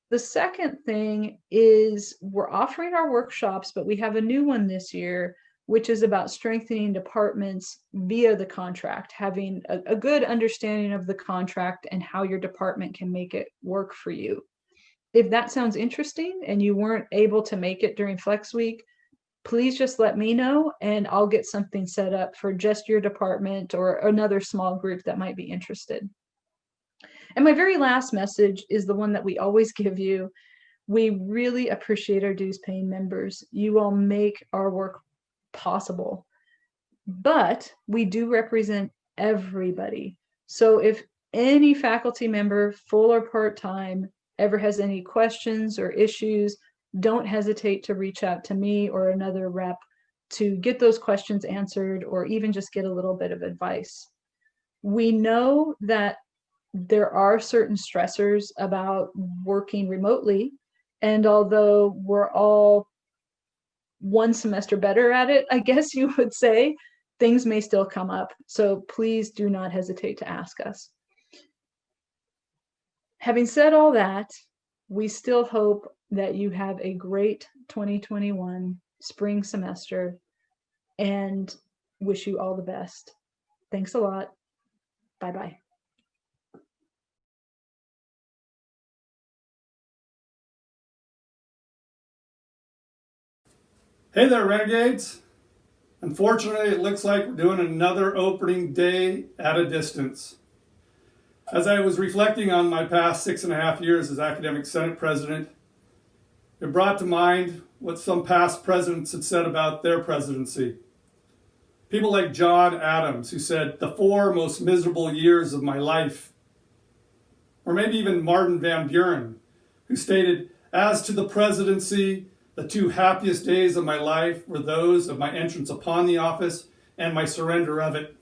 The second thing is we're offering our workshops, but we have a new one this year, which is about strengthening departments via the contract, having a good understanding of the contract and how your department can make it work for you. If that sounds interesting and you weren't able to make it during Flex Week, please just let me know and I'll get something set up for just your department or another small group that might be interested. And my very last message is the one that we always give you. We really appreciate our dues paying members. You all make our work possible, but we do represent everybody. So if any faculty member, full or part-time, ever has any questions or issues, don't hesitate to reach out to me or another rep to get those questions answered or even just get a little bit of advice. We know that there are certain stressors about working remotely, and although we're all one semester better at it, I guess you would say, things may still come up. So please do not hesitate to ask us. Having said all that, we still hope that you have a great 2021 spring semester and wish you all the best. Thanks a lot. Bye-bye. Hey there, Renegades. Unfortunately, it looks like we're doing another opening day at a distance. As I was reflecting on my past 6.5 years as Academic Senate President, it brought to mind what some past presidents had said about their presidency. People like John Adams, who said, "the 4 most miserable years of my life." Or maybe even Martin Van Buren, who stated, "As to the presidency, the 2 happiest days of my life were those of my entrance upon the office and my surrender of it."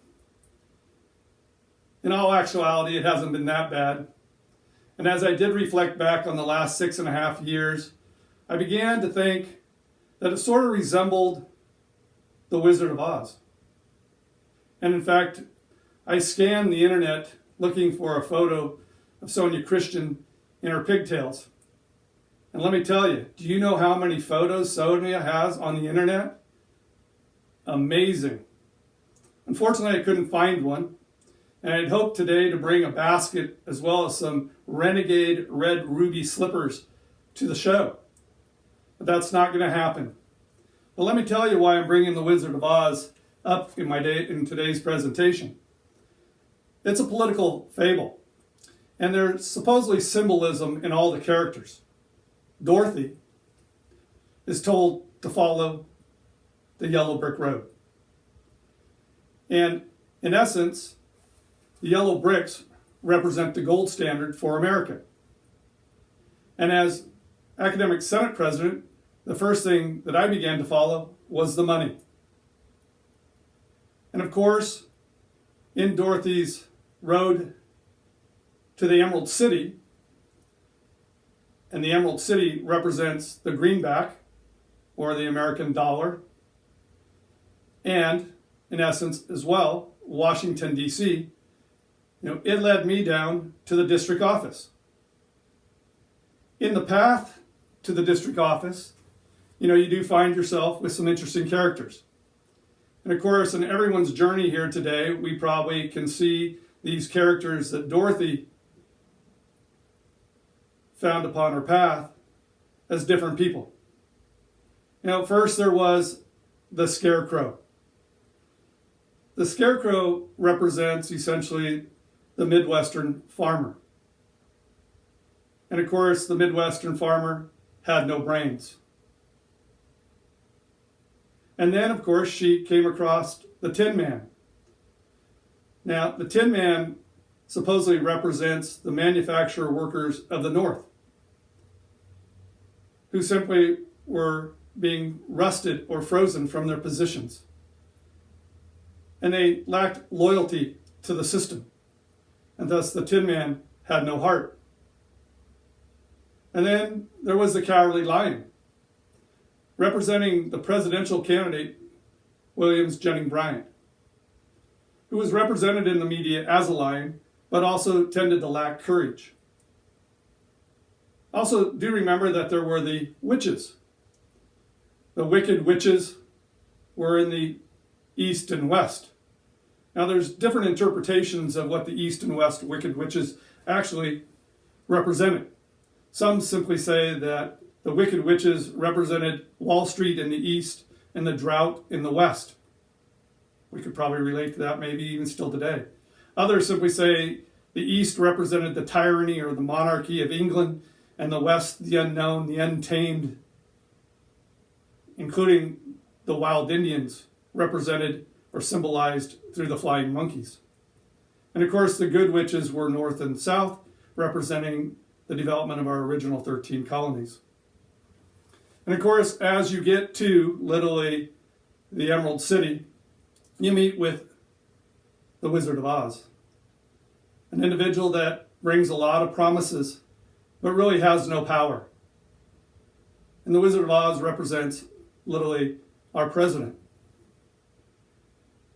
In all actuality, it hasn't been that bad. And as I did reflect back on the last 6.5 years, I began to think that it sort of resembled The Wizard of Oz. And in fact, I scanned the internet looking for a photo of Sonia Christian in her pigtails. And let me tell you, do you know how many photos Sonia has on the internet? Amazing. Unfortunately, I couldn't find one. And I'd hoped today to bring a basket as well as some Renegade red ruby slippers to the show. But that's not going to happen. But let me tell you why I'm bringing The Wizard of Oz up in today's presentation. It's a political fable. And there's supposedly symbolism in all the characters. Dorothy is told to follow the yellow brick road. And in essence, the yellow bricks represent the gold standard for America. And as Academic Senate President, the first thing that I began to follow was the money. And of course, in Dorothy's road to the Emerald City, and the Emerald City represents the greenback, or the American dollar, and in essence as well, Washington, D.C., it led me down to the district office. In the path to the district office, you do find yourself with some interesting characters. And of course, in everyone's journey here today, we probably can see these characters that Dorothy found upon her path as different people. First there was the Scarecrow. The Scarecrow represents essentially the Midwestern farmer. And of course, the Midwestern farmer had no brains. And then, of course, she came across the Tin Man. Now, the Tin Man supposedly represents the manufacturer workers of the North, who simply were being rusted or frozen from their positions. And they lacked loyalty to the system. And thus the Tin Man had no heart. And then there was the Cowardly Lion, representing the presidential candidate, Williams Jennings Bryan, who was represented in the media as a lion, but also tended to lack courage. Also, do remember that there were the witches. The wicked witches were in the East and West. Now, there's different interpretations of what the East and West wicked witches actually represented. Some simply say that the wicked witches represented Wall Street in the East and the drought in the West. We could probably relate to that maybe even still today. Others simply say the East represented the tyranny or the monarchy of England, and the West, the unknown, the untamed, including the wild Indians, represented or symbolized through the flying monkeys. And of course, the good witches were North and South, representing the development of our original 13 colonies. And of course, as you get to literally the Emerald City, you meet with the Wizard of Oz, an individual that brings a lot of promises, but really has no power. And the Wizard of Oz represents literally our president.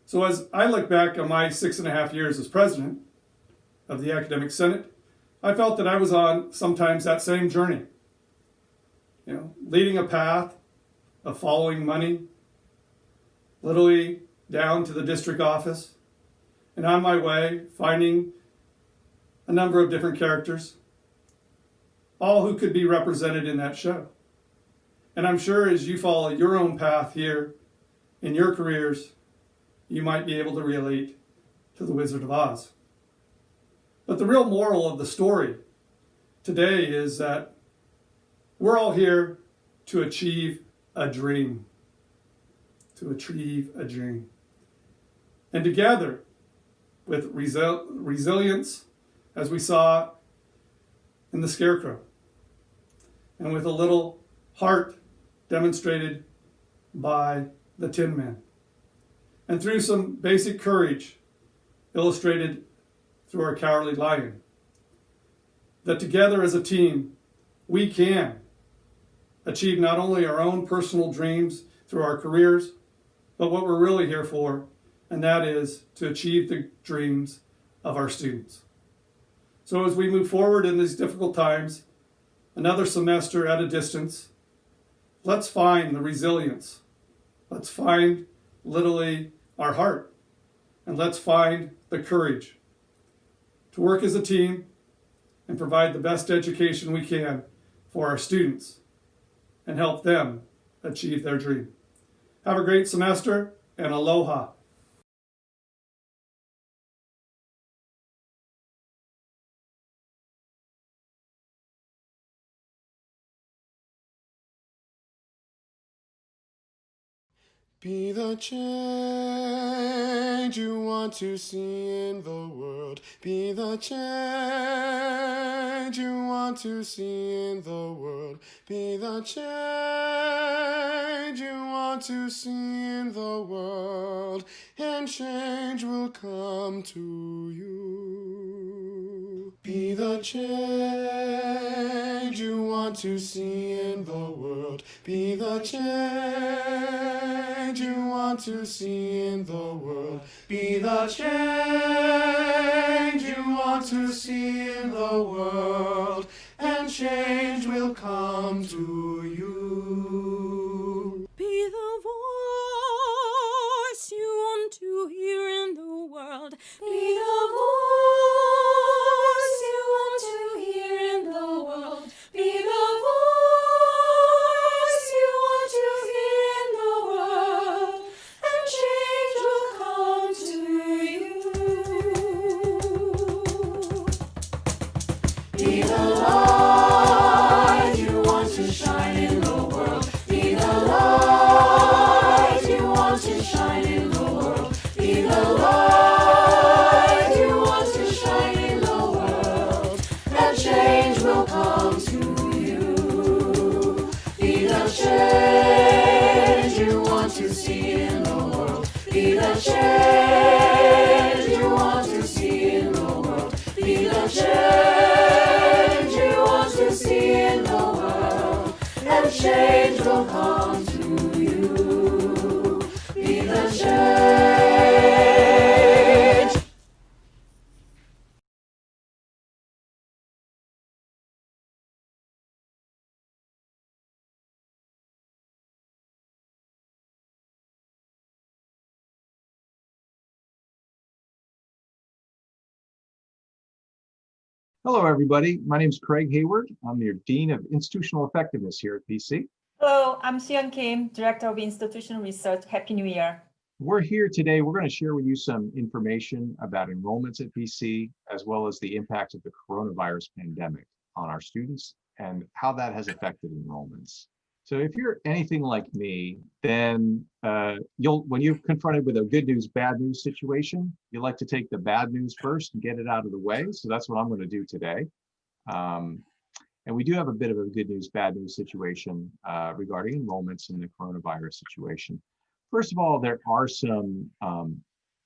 So as I look back on my 6.5 years as president of the Academic Senate, I felt that I was on sometimes that same journey. Leading a path of following money, literally down to the district office, and on my way finding a number of different characters, all who could be represented in that show. And I'm sure as you follow your own path here in your careers, you might be able to relate to the Wizard of Oz. But the real moral of the story today is that we're all here to achieve a dream. To achieve a dream. And together, with resilience, as we saw in the Scarecrow, and with a little heart demonstrated by the Tin Man, and through some basic courage illustrated through our Cowardly Lion, that together as a team, we can achieve not only our own personal dreams through our careers, but what we're really here for, and that is to achieve the dreams of our students. So as we move forward in these difficult times, another semester at a distance, let's find the resilience. Let's find literally our heart, and let's find the courage to work as a team and provide the best education we can for our students and help them achieve their dream. Have a great semester, and aloha. Be the change you want to see in the world. Be the change you want to see in the world. Be the change you want to see in the world. And change will come to you. Be the change you want to see in the world. Be the change you want to see in the world. Be the change you want to see in the world. And change will come to you. Be the voice you want to hear in the world. Be the voice you want to hear in the world. Be the voice you want to hear in the world, and change will come to you. Be the light you want to shine in the world. Be the light you want to shine in the world. Be the light you want to shine in the world, and change will come to you. Be the change you want to see in the world. Be the change you want to see in the world. Be the change you want to see in the world, and change will come to you. Be the change. Hello, everybody. My name is Craig Hayward. I'm your Dean of Institutional Effectiveness here at BC. Hello, I'm Xian Kim, Director of Institutional Research. Happy New Year. We're here today. We're going to share with you some information about enrollments at BC, as well as the impact of the coronavirus pandemic on our students and how that has affected enrollments. So if you're anything like me, then when you're confronted with a good news, bad news situation, you like to take the bad news first and get it out of the way. So that's what I'm going to do today. And we do have a bit of a good news, bad news situation regarding enrollments in the coronavirus situation. First of all, there are some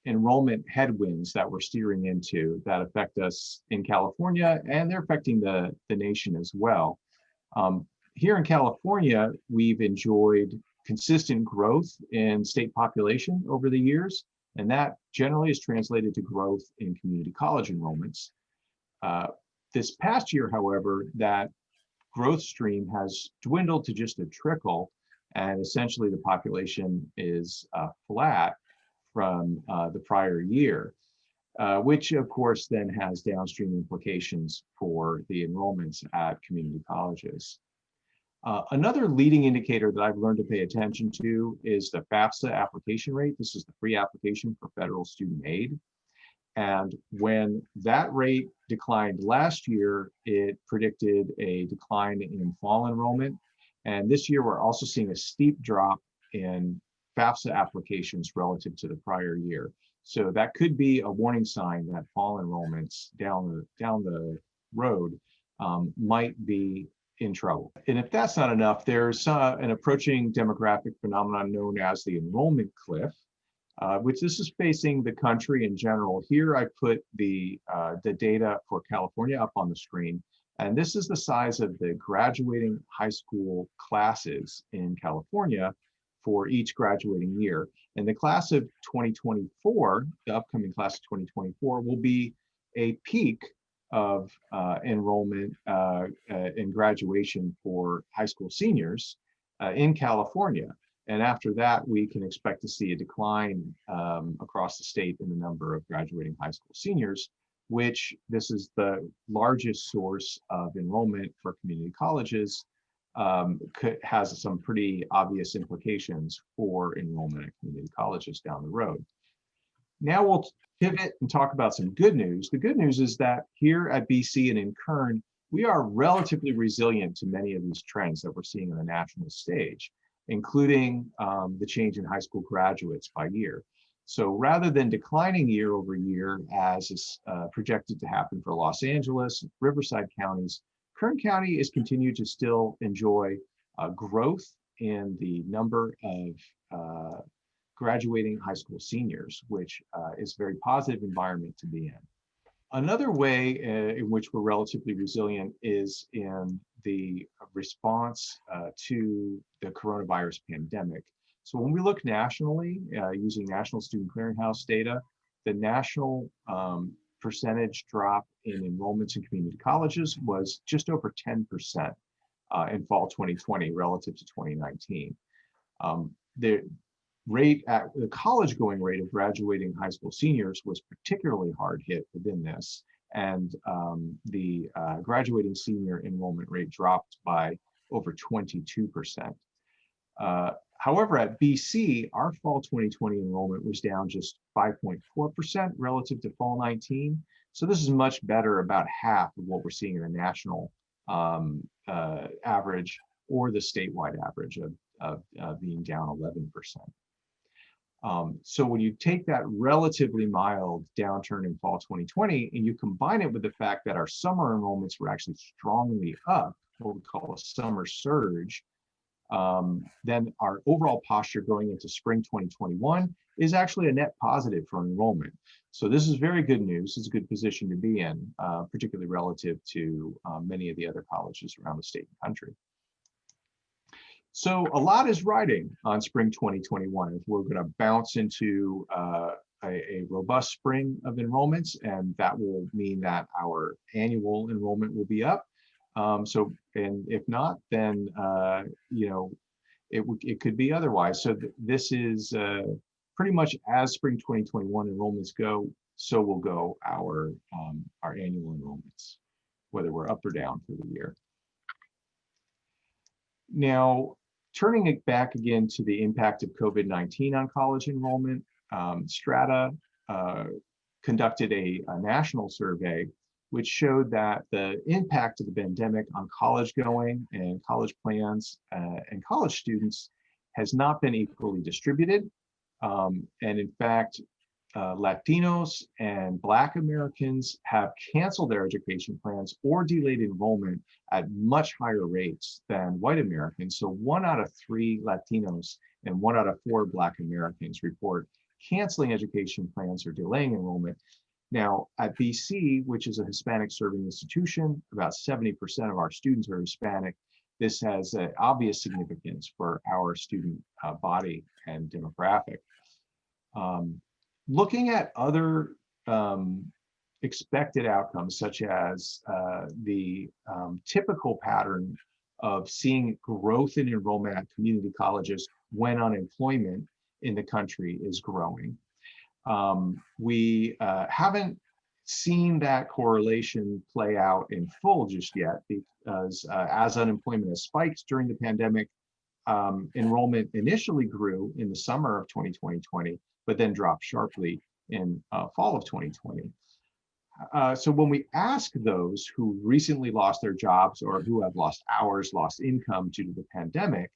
enrollment headwinds that we're steering into that affect us in California, and they're affecting the nation as well. Here in California, we've enjoyed consistent growth in state population over the years, and that generally is translated to growth in community college enrollments. This past year, however, that growth stream has dwindled to just a trickle, and essentially the population is flat from the prior year, which of course then has downstream implications for the enrollments at community colleges. Another leading indicator that I've learned to pay attention to is the FAFSA application rate. This is the free application for federal student aid. And when that rate declined last year, it predicted a decline in fall enrollment. And this year, we're also seeing a steep drop in FAFSA applications relative to the prior year. So that could be a warning sign that fall enrollments down the road might be in trouble. And if that's not enough, there's an approaching demographic phenomenon known as the enrollment cliff, which this is facing the country in general. Here I put the data for California up on the screen, and this is the size of the graduating high school classes in California for each graduating year. And the class of 2024, the upcoming class of 2024, will be a peak of enrollment and graduation for high school seniors in California. And after that, we can expect to see a decline across the state in the number of graduating high school seniors, which this is the largest source of enrollment for community colleges, has some pretty obvious implications for enrollment at community colleges down the road. Now we'll pivot and talk about some good news. The good news is that here at BC and in Kern, we are relatively resilient to many of these trends that we're seeing on the national stage, including the change in high school graduates by year. So rather than declining year over year, as is projected to happen for Los Angeles, Riverside counties, Kern County is continued to still enjoy growth in the number of graduating high school seniors, which is a very positive environment to be in. Another way in which we're relatively resilient is in the response to the coronavirus pandemic. So when we look nationally, using National Student Clearinghouse data, the national percentage drop in enrollments in community colleges was just over 10%. in fall 2020 relative to 2019. The college going rate of graduating high school seniors was particularly hard hit within this, and the graduating senior enrollment rate dropped by over 22%. However, at BC, our fall 2020 enrollment was down just 5.4% relative to fall 19. So this is much better, about half of what we're seeing in the national average or the statewide average of being down 11%. So when you take that relatively mild downturn in fall 2020 and you combine it with the fact that our summer enrollments were actually strongly up, what we call a summer surge, then our overall posture going into spring 2021 is actually a net positive for enrollment. So this is very good news. It's a good position to be in, particularly relative to many of the other colleges around the state and country. So a lot is riding on spring 2021. We're going to bounce into a robust spring of enrollments, and that will mean that our annual enrollment will be up. And if not, then it could be otherwise. So this is pretty much as spring 2021 enrollments go, so will go our annual enrollments, whether we're up or down for the year. Now, turning it back again to the impact of COVID-19 on college enrollment, Strata conducted a national survey which showed that the impact of the pandemic on college going and college plans and college students has not been equally distributed. And in fact, Latinos and Black Americans have canceled their education plans or delayed enrollment at much higher rates than white Americans. So 1 out of 3 Latinos and 1 out of 4 Black Americans report canceling education plans or delaying enrollment. Now, at BC, which is a Hispanic serving institution, about 70% of our students are Hispanic. This has an obvious significance for our student body and demographic. Looking at other expected outcomes, such as the typical pattern of seeing growth in enrollment at community colleges when unemployment in the country is growing. We haven't seen that correlation play out in full just yet, because as unemployment has spiked during the pandemic, enrollment initially grew in the summer of 2020, but then dropped sharply in fall of 2020. So when we ask those who recently lost their jobs or who have lost hours, lost income due to the pandemic,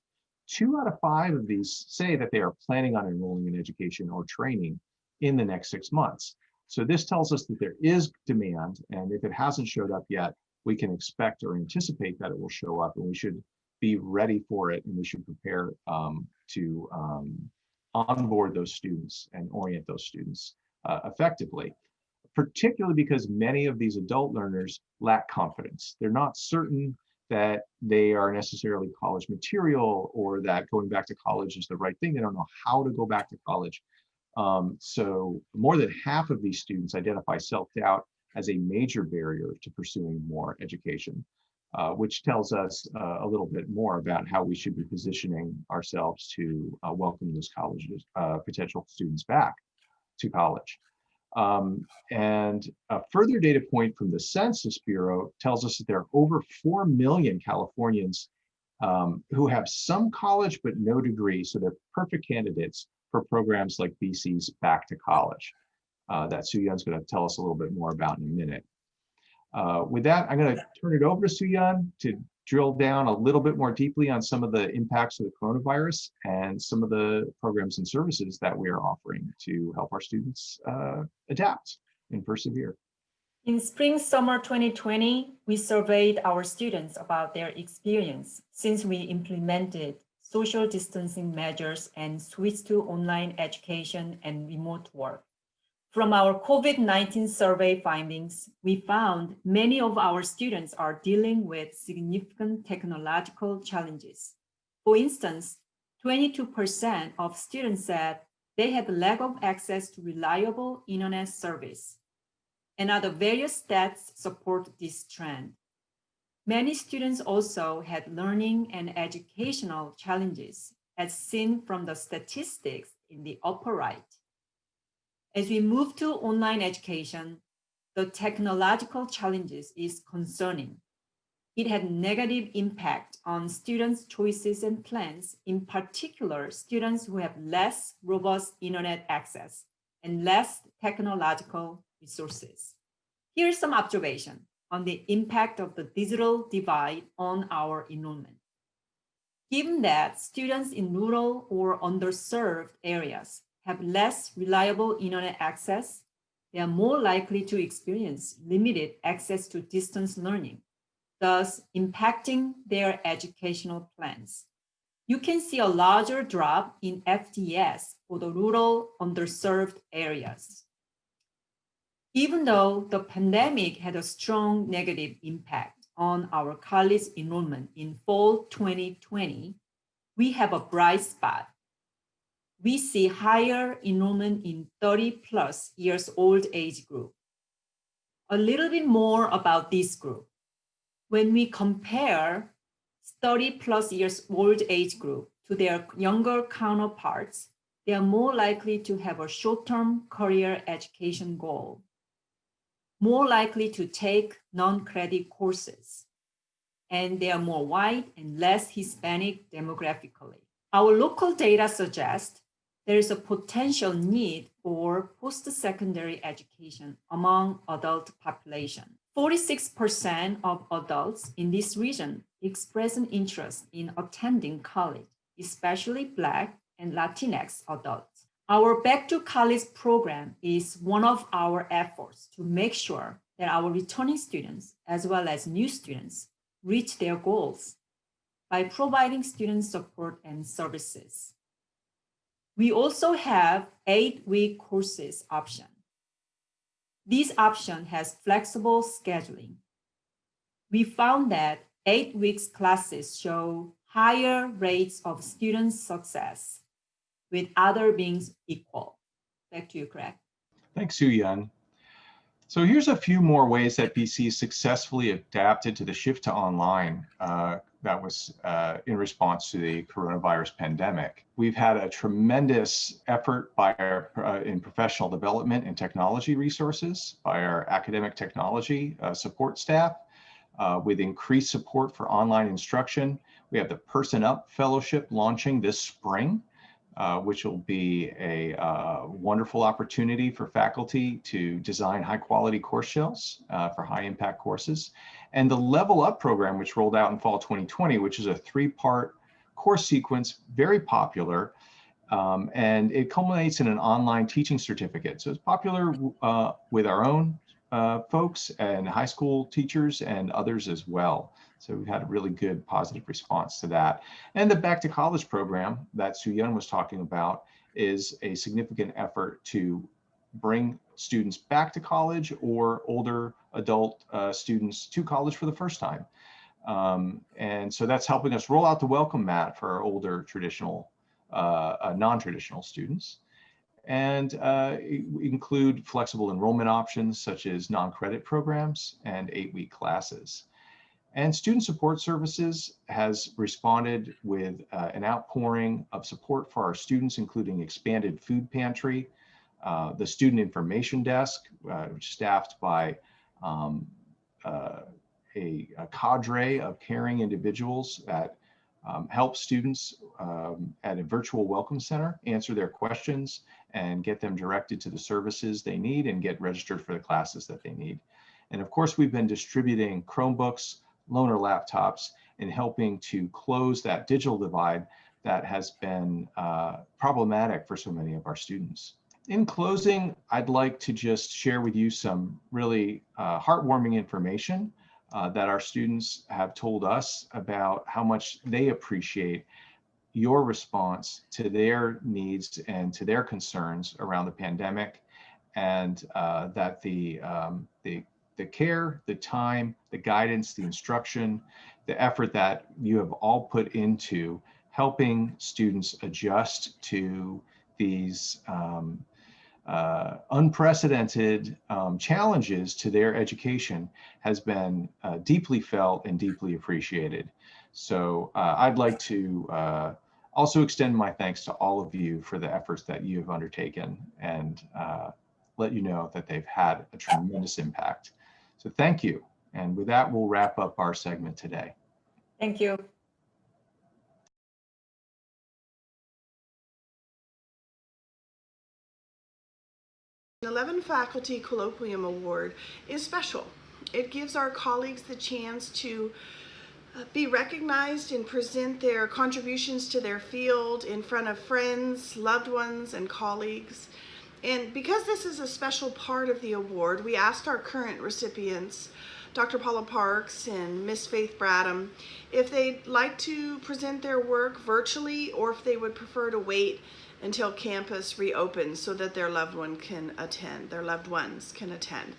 2 out of 5 of these say that they are planning on enrolling in education or training in the next 6 months. So this tells us that there is demand, and if it hasn't showed up yet, we can expect or anticipate that it will show up, and we should be ready for it, and we should prepare to onboard those students and orient those students effectively, particularly because many of these adult learners lack confidence. They're not certain that they are necessarily college material or that going back to college is the right thing. They don't know how to go back to college. So more than half of these students identify self-doubt as a major barrier to pursuing more education, which tells us a little bit more about how we should be positioning ourselves to welcome those colleges, potential students back to college. And a further data point from the Census Bureau tells us that there are over 4 million Californians who have some college but no degree, so they're perfect candidates for programs like BC's Back to College that Soo-Yeon's going to tell us a little bit more about in a minute. With that, I'm going to turn it over to Soo-Yeon to drill down a little bit more deeply on some of the impacts of the coronavirus and some of the programs and services that we are offering to help our students adapt and persevere. In spring/summer 2020, we surveyed our students about their experience since we implemented social distancing measures and switched to online education and remote work. From our COVID-19 survey findings, we found many of our students are dealing with significant technological challenges. For instance, 22% of students said they had lack of access to reliable internet service. And other various stats support this trend. Many students also had learning and educational challenges, as seen from the statistics in the upper right. As we move to online education, the technological challenges is concerning. It had negative impact on students' choices and plans, in particular, students who have less robust internet access and less technological resources. Here's some observation on the impact of the digital divide on our enrollment. Given that students in rural or underserved areas have less reliable internet access, they are more likely to experience limited access to distance learning, thus impacting their educational plans. You can see a larger drop in FDS for the rural underserved areas. Even though the pandemic had a strong negative impact on our college enrollment in fall 2020, we have a bright spot. We see higher enrollment in 30+ years old age group. A little bit more about this group. When we compare 30+ years old age group to their younger counterparts, they are more likely to have a short-term career education goal, more likely to take non-credit courses, and they are more white and less Hispanic demographically. Our local data suggests there is a potential need for post-secondary education among adult population. 46% of adults in this region express an interest in attending college, especially Black and Latinx adults. Our Back to College program is one of our efforts to make sure that our returning students, as well as new students, reach their goals by providing student support and services. We also have 8-week courses option. This option has flexible scheduling. We found that 8 weeks classes show higher rates of student success, with other being equal. Back to you, Craig. Thanks, Soo-Yeon. So here's a few more ways that BC successfully adapted to the shift to online that was in response to the coronavirus pandemic. We've had a tremendous effort by our in professional development and technology resources, by our academic technology support staff, with increased support for online instruction. We have the Person Up Fellowship launching this spring, which will be a wonderful opportunity for faculty to design high quality course shells for high impact courses. And the Level Up program, which rolled out in fall 2020, which is a 3-part course sequence, very popular, and it culminates in an online teaching certificate. So it's popular with our own folks and high school teachers and others as well. So we've had a really good positive response to that. And the Back to College program that Soo-Yeon was talking about is a significant effort to bring students back to college or older adult students to college for the first time. And so that's helping us roll out the welcome mat for our older traditional, non-traditional students. And include flexible enrollment options such as non-credit programs and 8-week classes. And Student Support Services has responded with an outpouring of support for our students, including expanded food pantry, the Student Information Desk, which is staffed by a cadre of caring individuals that help students at a virtual welcome center answer their questions and get them directed to the services they need and get registered for the classes that they need. And of course, we've been distributing Chromebooks, loaner laptops, and helping to close that digital divide that has been problematic for so many of our students. In closing, I'd like to just share with you some really heartwarming information that our students have told us about how much they appreciate your response to their needs and to their concerns around the pandemic, and that the care, the time, the guidance, the instruction, the effort that you have all put into helping students adjust to these unprecedented challenges to their education has been deeply felt and deeply appreciated. So I'd like to also extend my thanks to all of you for the efforts that you have undertaken, and let you know that they've had a tremendous impact. So thank you. And with that, we'll wrap up our segment today. Thank you. The 11 Faculty Colloquium Award is special. It gives our colleagues the chance to be recognized and present their contributions to their field in front of friends, loved ones, and colleagues. And because this is a special part of the award, we asked our current recipients, Dr. Paula Parks and Miss Faith Bradham, if they'd like to present their work virtually or if they would prefer to wait until campus reopens so that their loved ones can attend.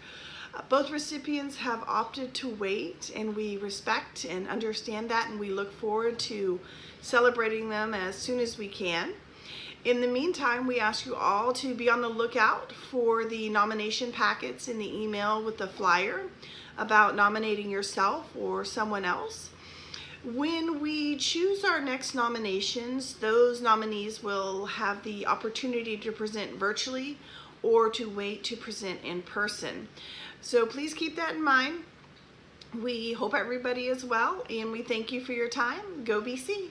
Both recipients have opted to wait, and we respect and understand that, and we look forward to celebrating them as soon as we can. In the meantime, we ask you all to be on the lookout for the nomination packets in the email with the flyer about nominating yourself or someone else. When we choose our next nominations, those nominees will have the opportunity to present virtually or to wait to present in person. So please keep that in mind. We hope everybody is well, and we thank you for your time. Go BC.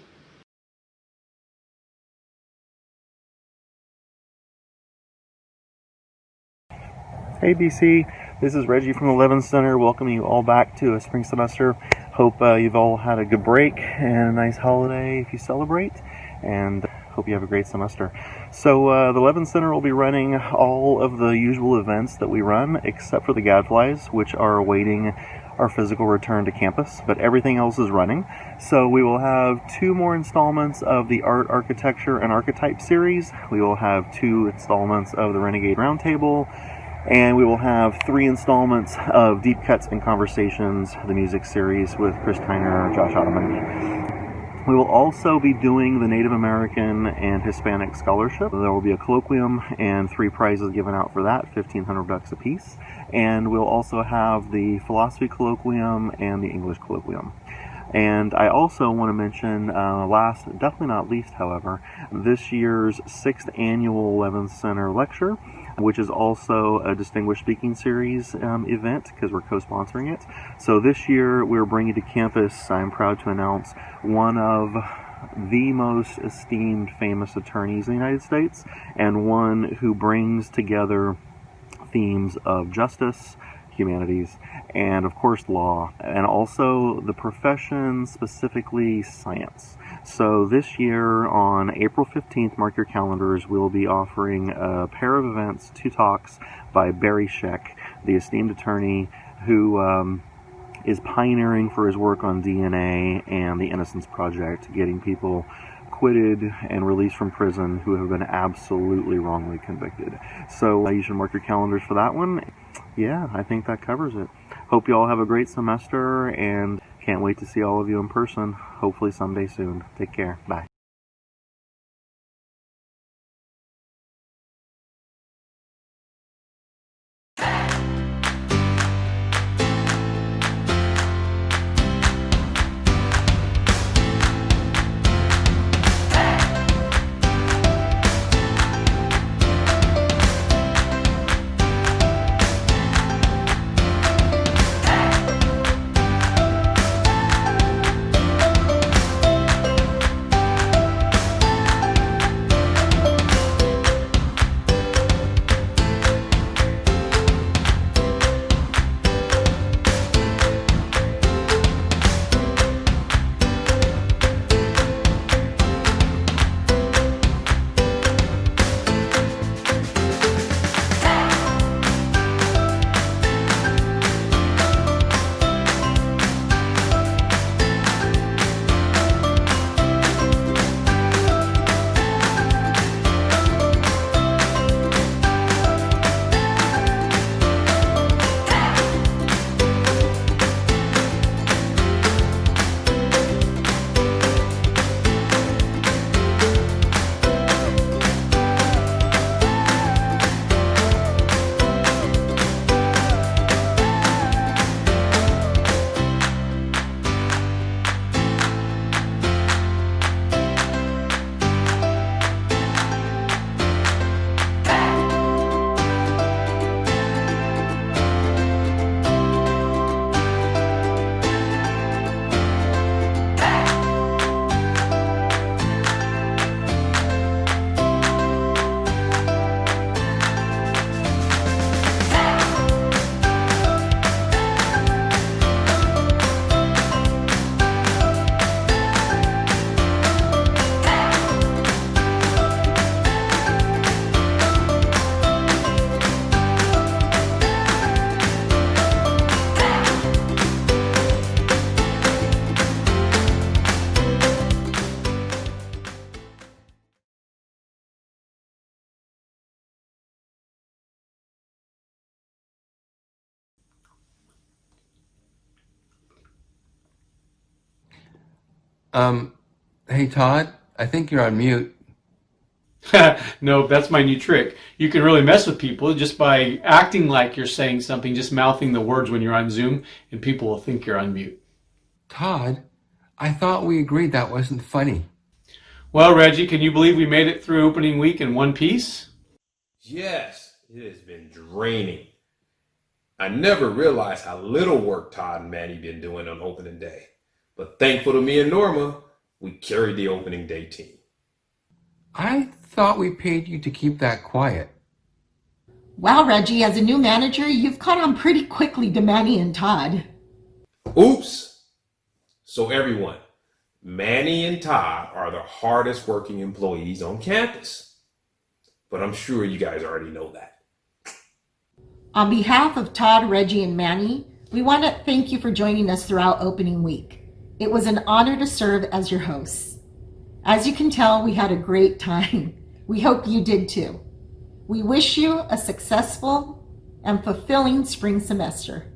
Hey BC, this is Reggie from the Levin Center. Welcoming you all back to a spring semester. Hope you've all had a good break and a nice holiday if you celebrate, and hope you have a great semester. So the Levin Center will be running all of the usual events that we run, except for the Gadflies, which are awaiting our physical return to campus, but everything else is running. So we will have 2 more installments of the Art, Architecture, and Archetype series. We will have 2 installments of the Renegade Roundtable, and we will have 3 installments of Deep Cuts and Conversations, the music series with Chris Tyner, Josh Ottoman. We will also be doing the Native American and Hispanic Scholarship. There will be a colloquium and 3 prizes given out for that, $1,500 a piece. And we'll also have the Philosophy Colloquium and the English Colloquium. And I also want to mention, last, definitely not least, however, this year's 6th annual Levin Center lecture, which is also a Distinguished Speaking Series event, because we're co-sponsoring it. So this year we're bringing to campus, I'm proud to announce, one of the most esteemed famous attorneys in the United States, and one who brings together themes of justice, humanities, and of course law, and also the profession, specifically science. So this year on April 15th, mark your calendars, we'll be offering a pair of events, 2 talks by Barry Scheck, the esteemed attorney who is pioneering for his work on DNA and the Innocence Project, getting people acquitted and released from prison who have been absolutely wrongly convicted. So you should mark your calendars for that one. Yeah, I think that covers it. Hope you all have a great semester, and can't wait to see all of you in person, hopefully someday soon. Take care. Bye. Hey Todd, I think you're on mute. No, that's my new trick. You can really mess with people just by acting like you're saying something, just mouthing the words when you're on Zoom, and people will think you're on mute. Todd, I thought we agreed that wasn't funny. Well, Reggie, can you believe we made it through opening week in one piece? Yes, it has been draining. I never realized how little work Todd and Manny been doing on opening day. But thankful to me and Norma, we carried the opening day team. I thought we paid you to keep that quiet. Wow, Reggie, as a new manager, you've caught on pretty quickly to Manny and Todd. Oops. So everyone, Manny and Todd are the hardest working employees on campus. But I'm sure you guys already know that. On behalf of Todd, Reggie, and Manny, we want to thank you for joining us throughout opening week. It was an honor to serve as your hosts. As you can tell, we had a great time. We hope you did too. We wish you a successful and fulfilling spring semester.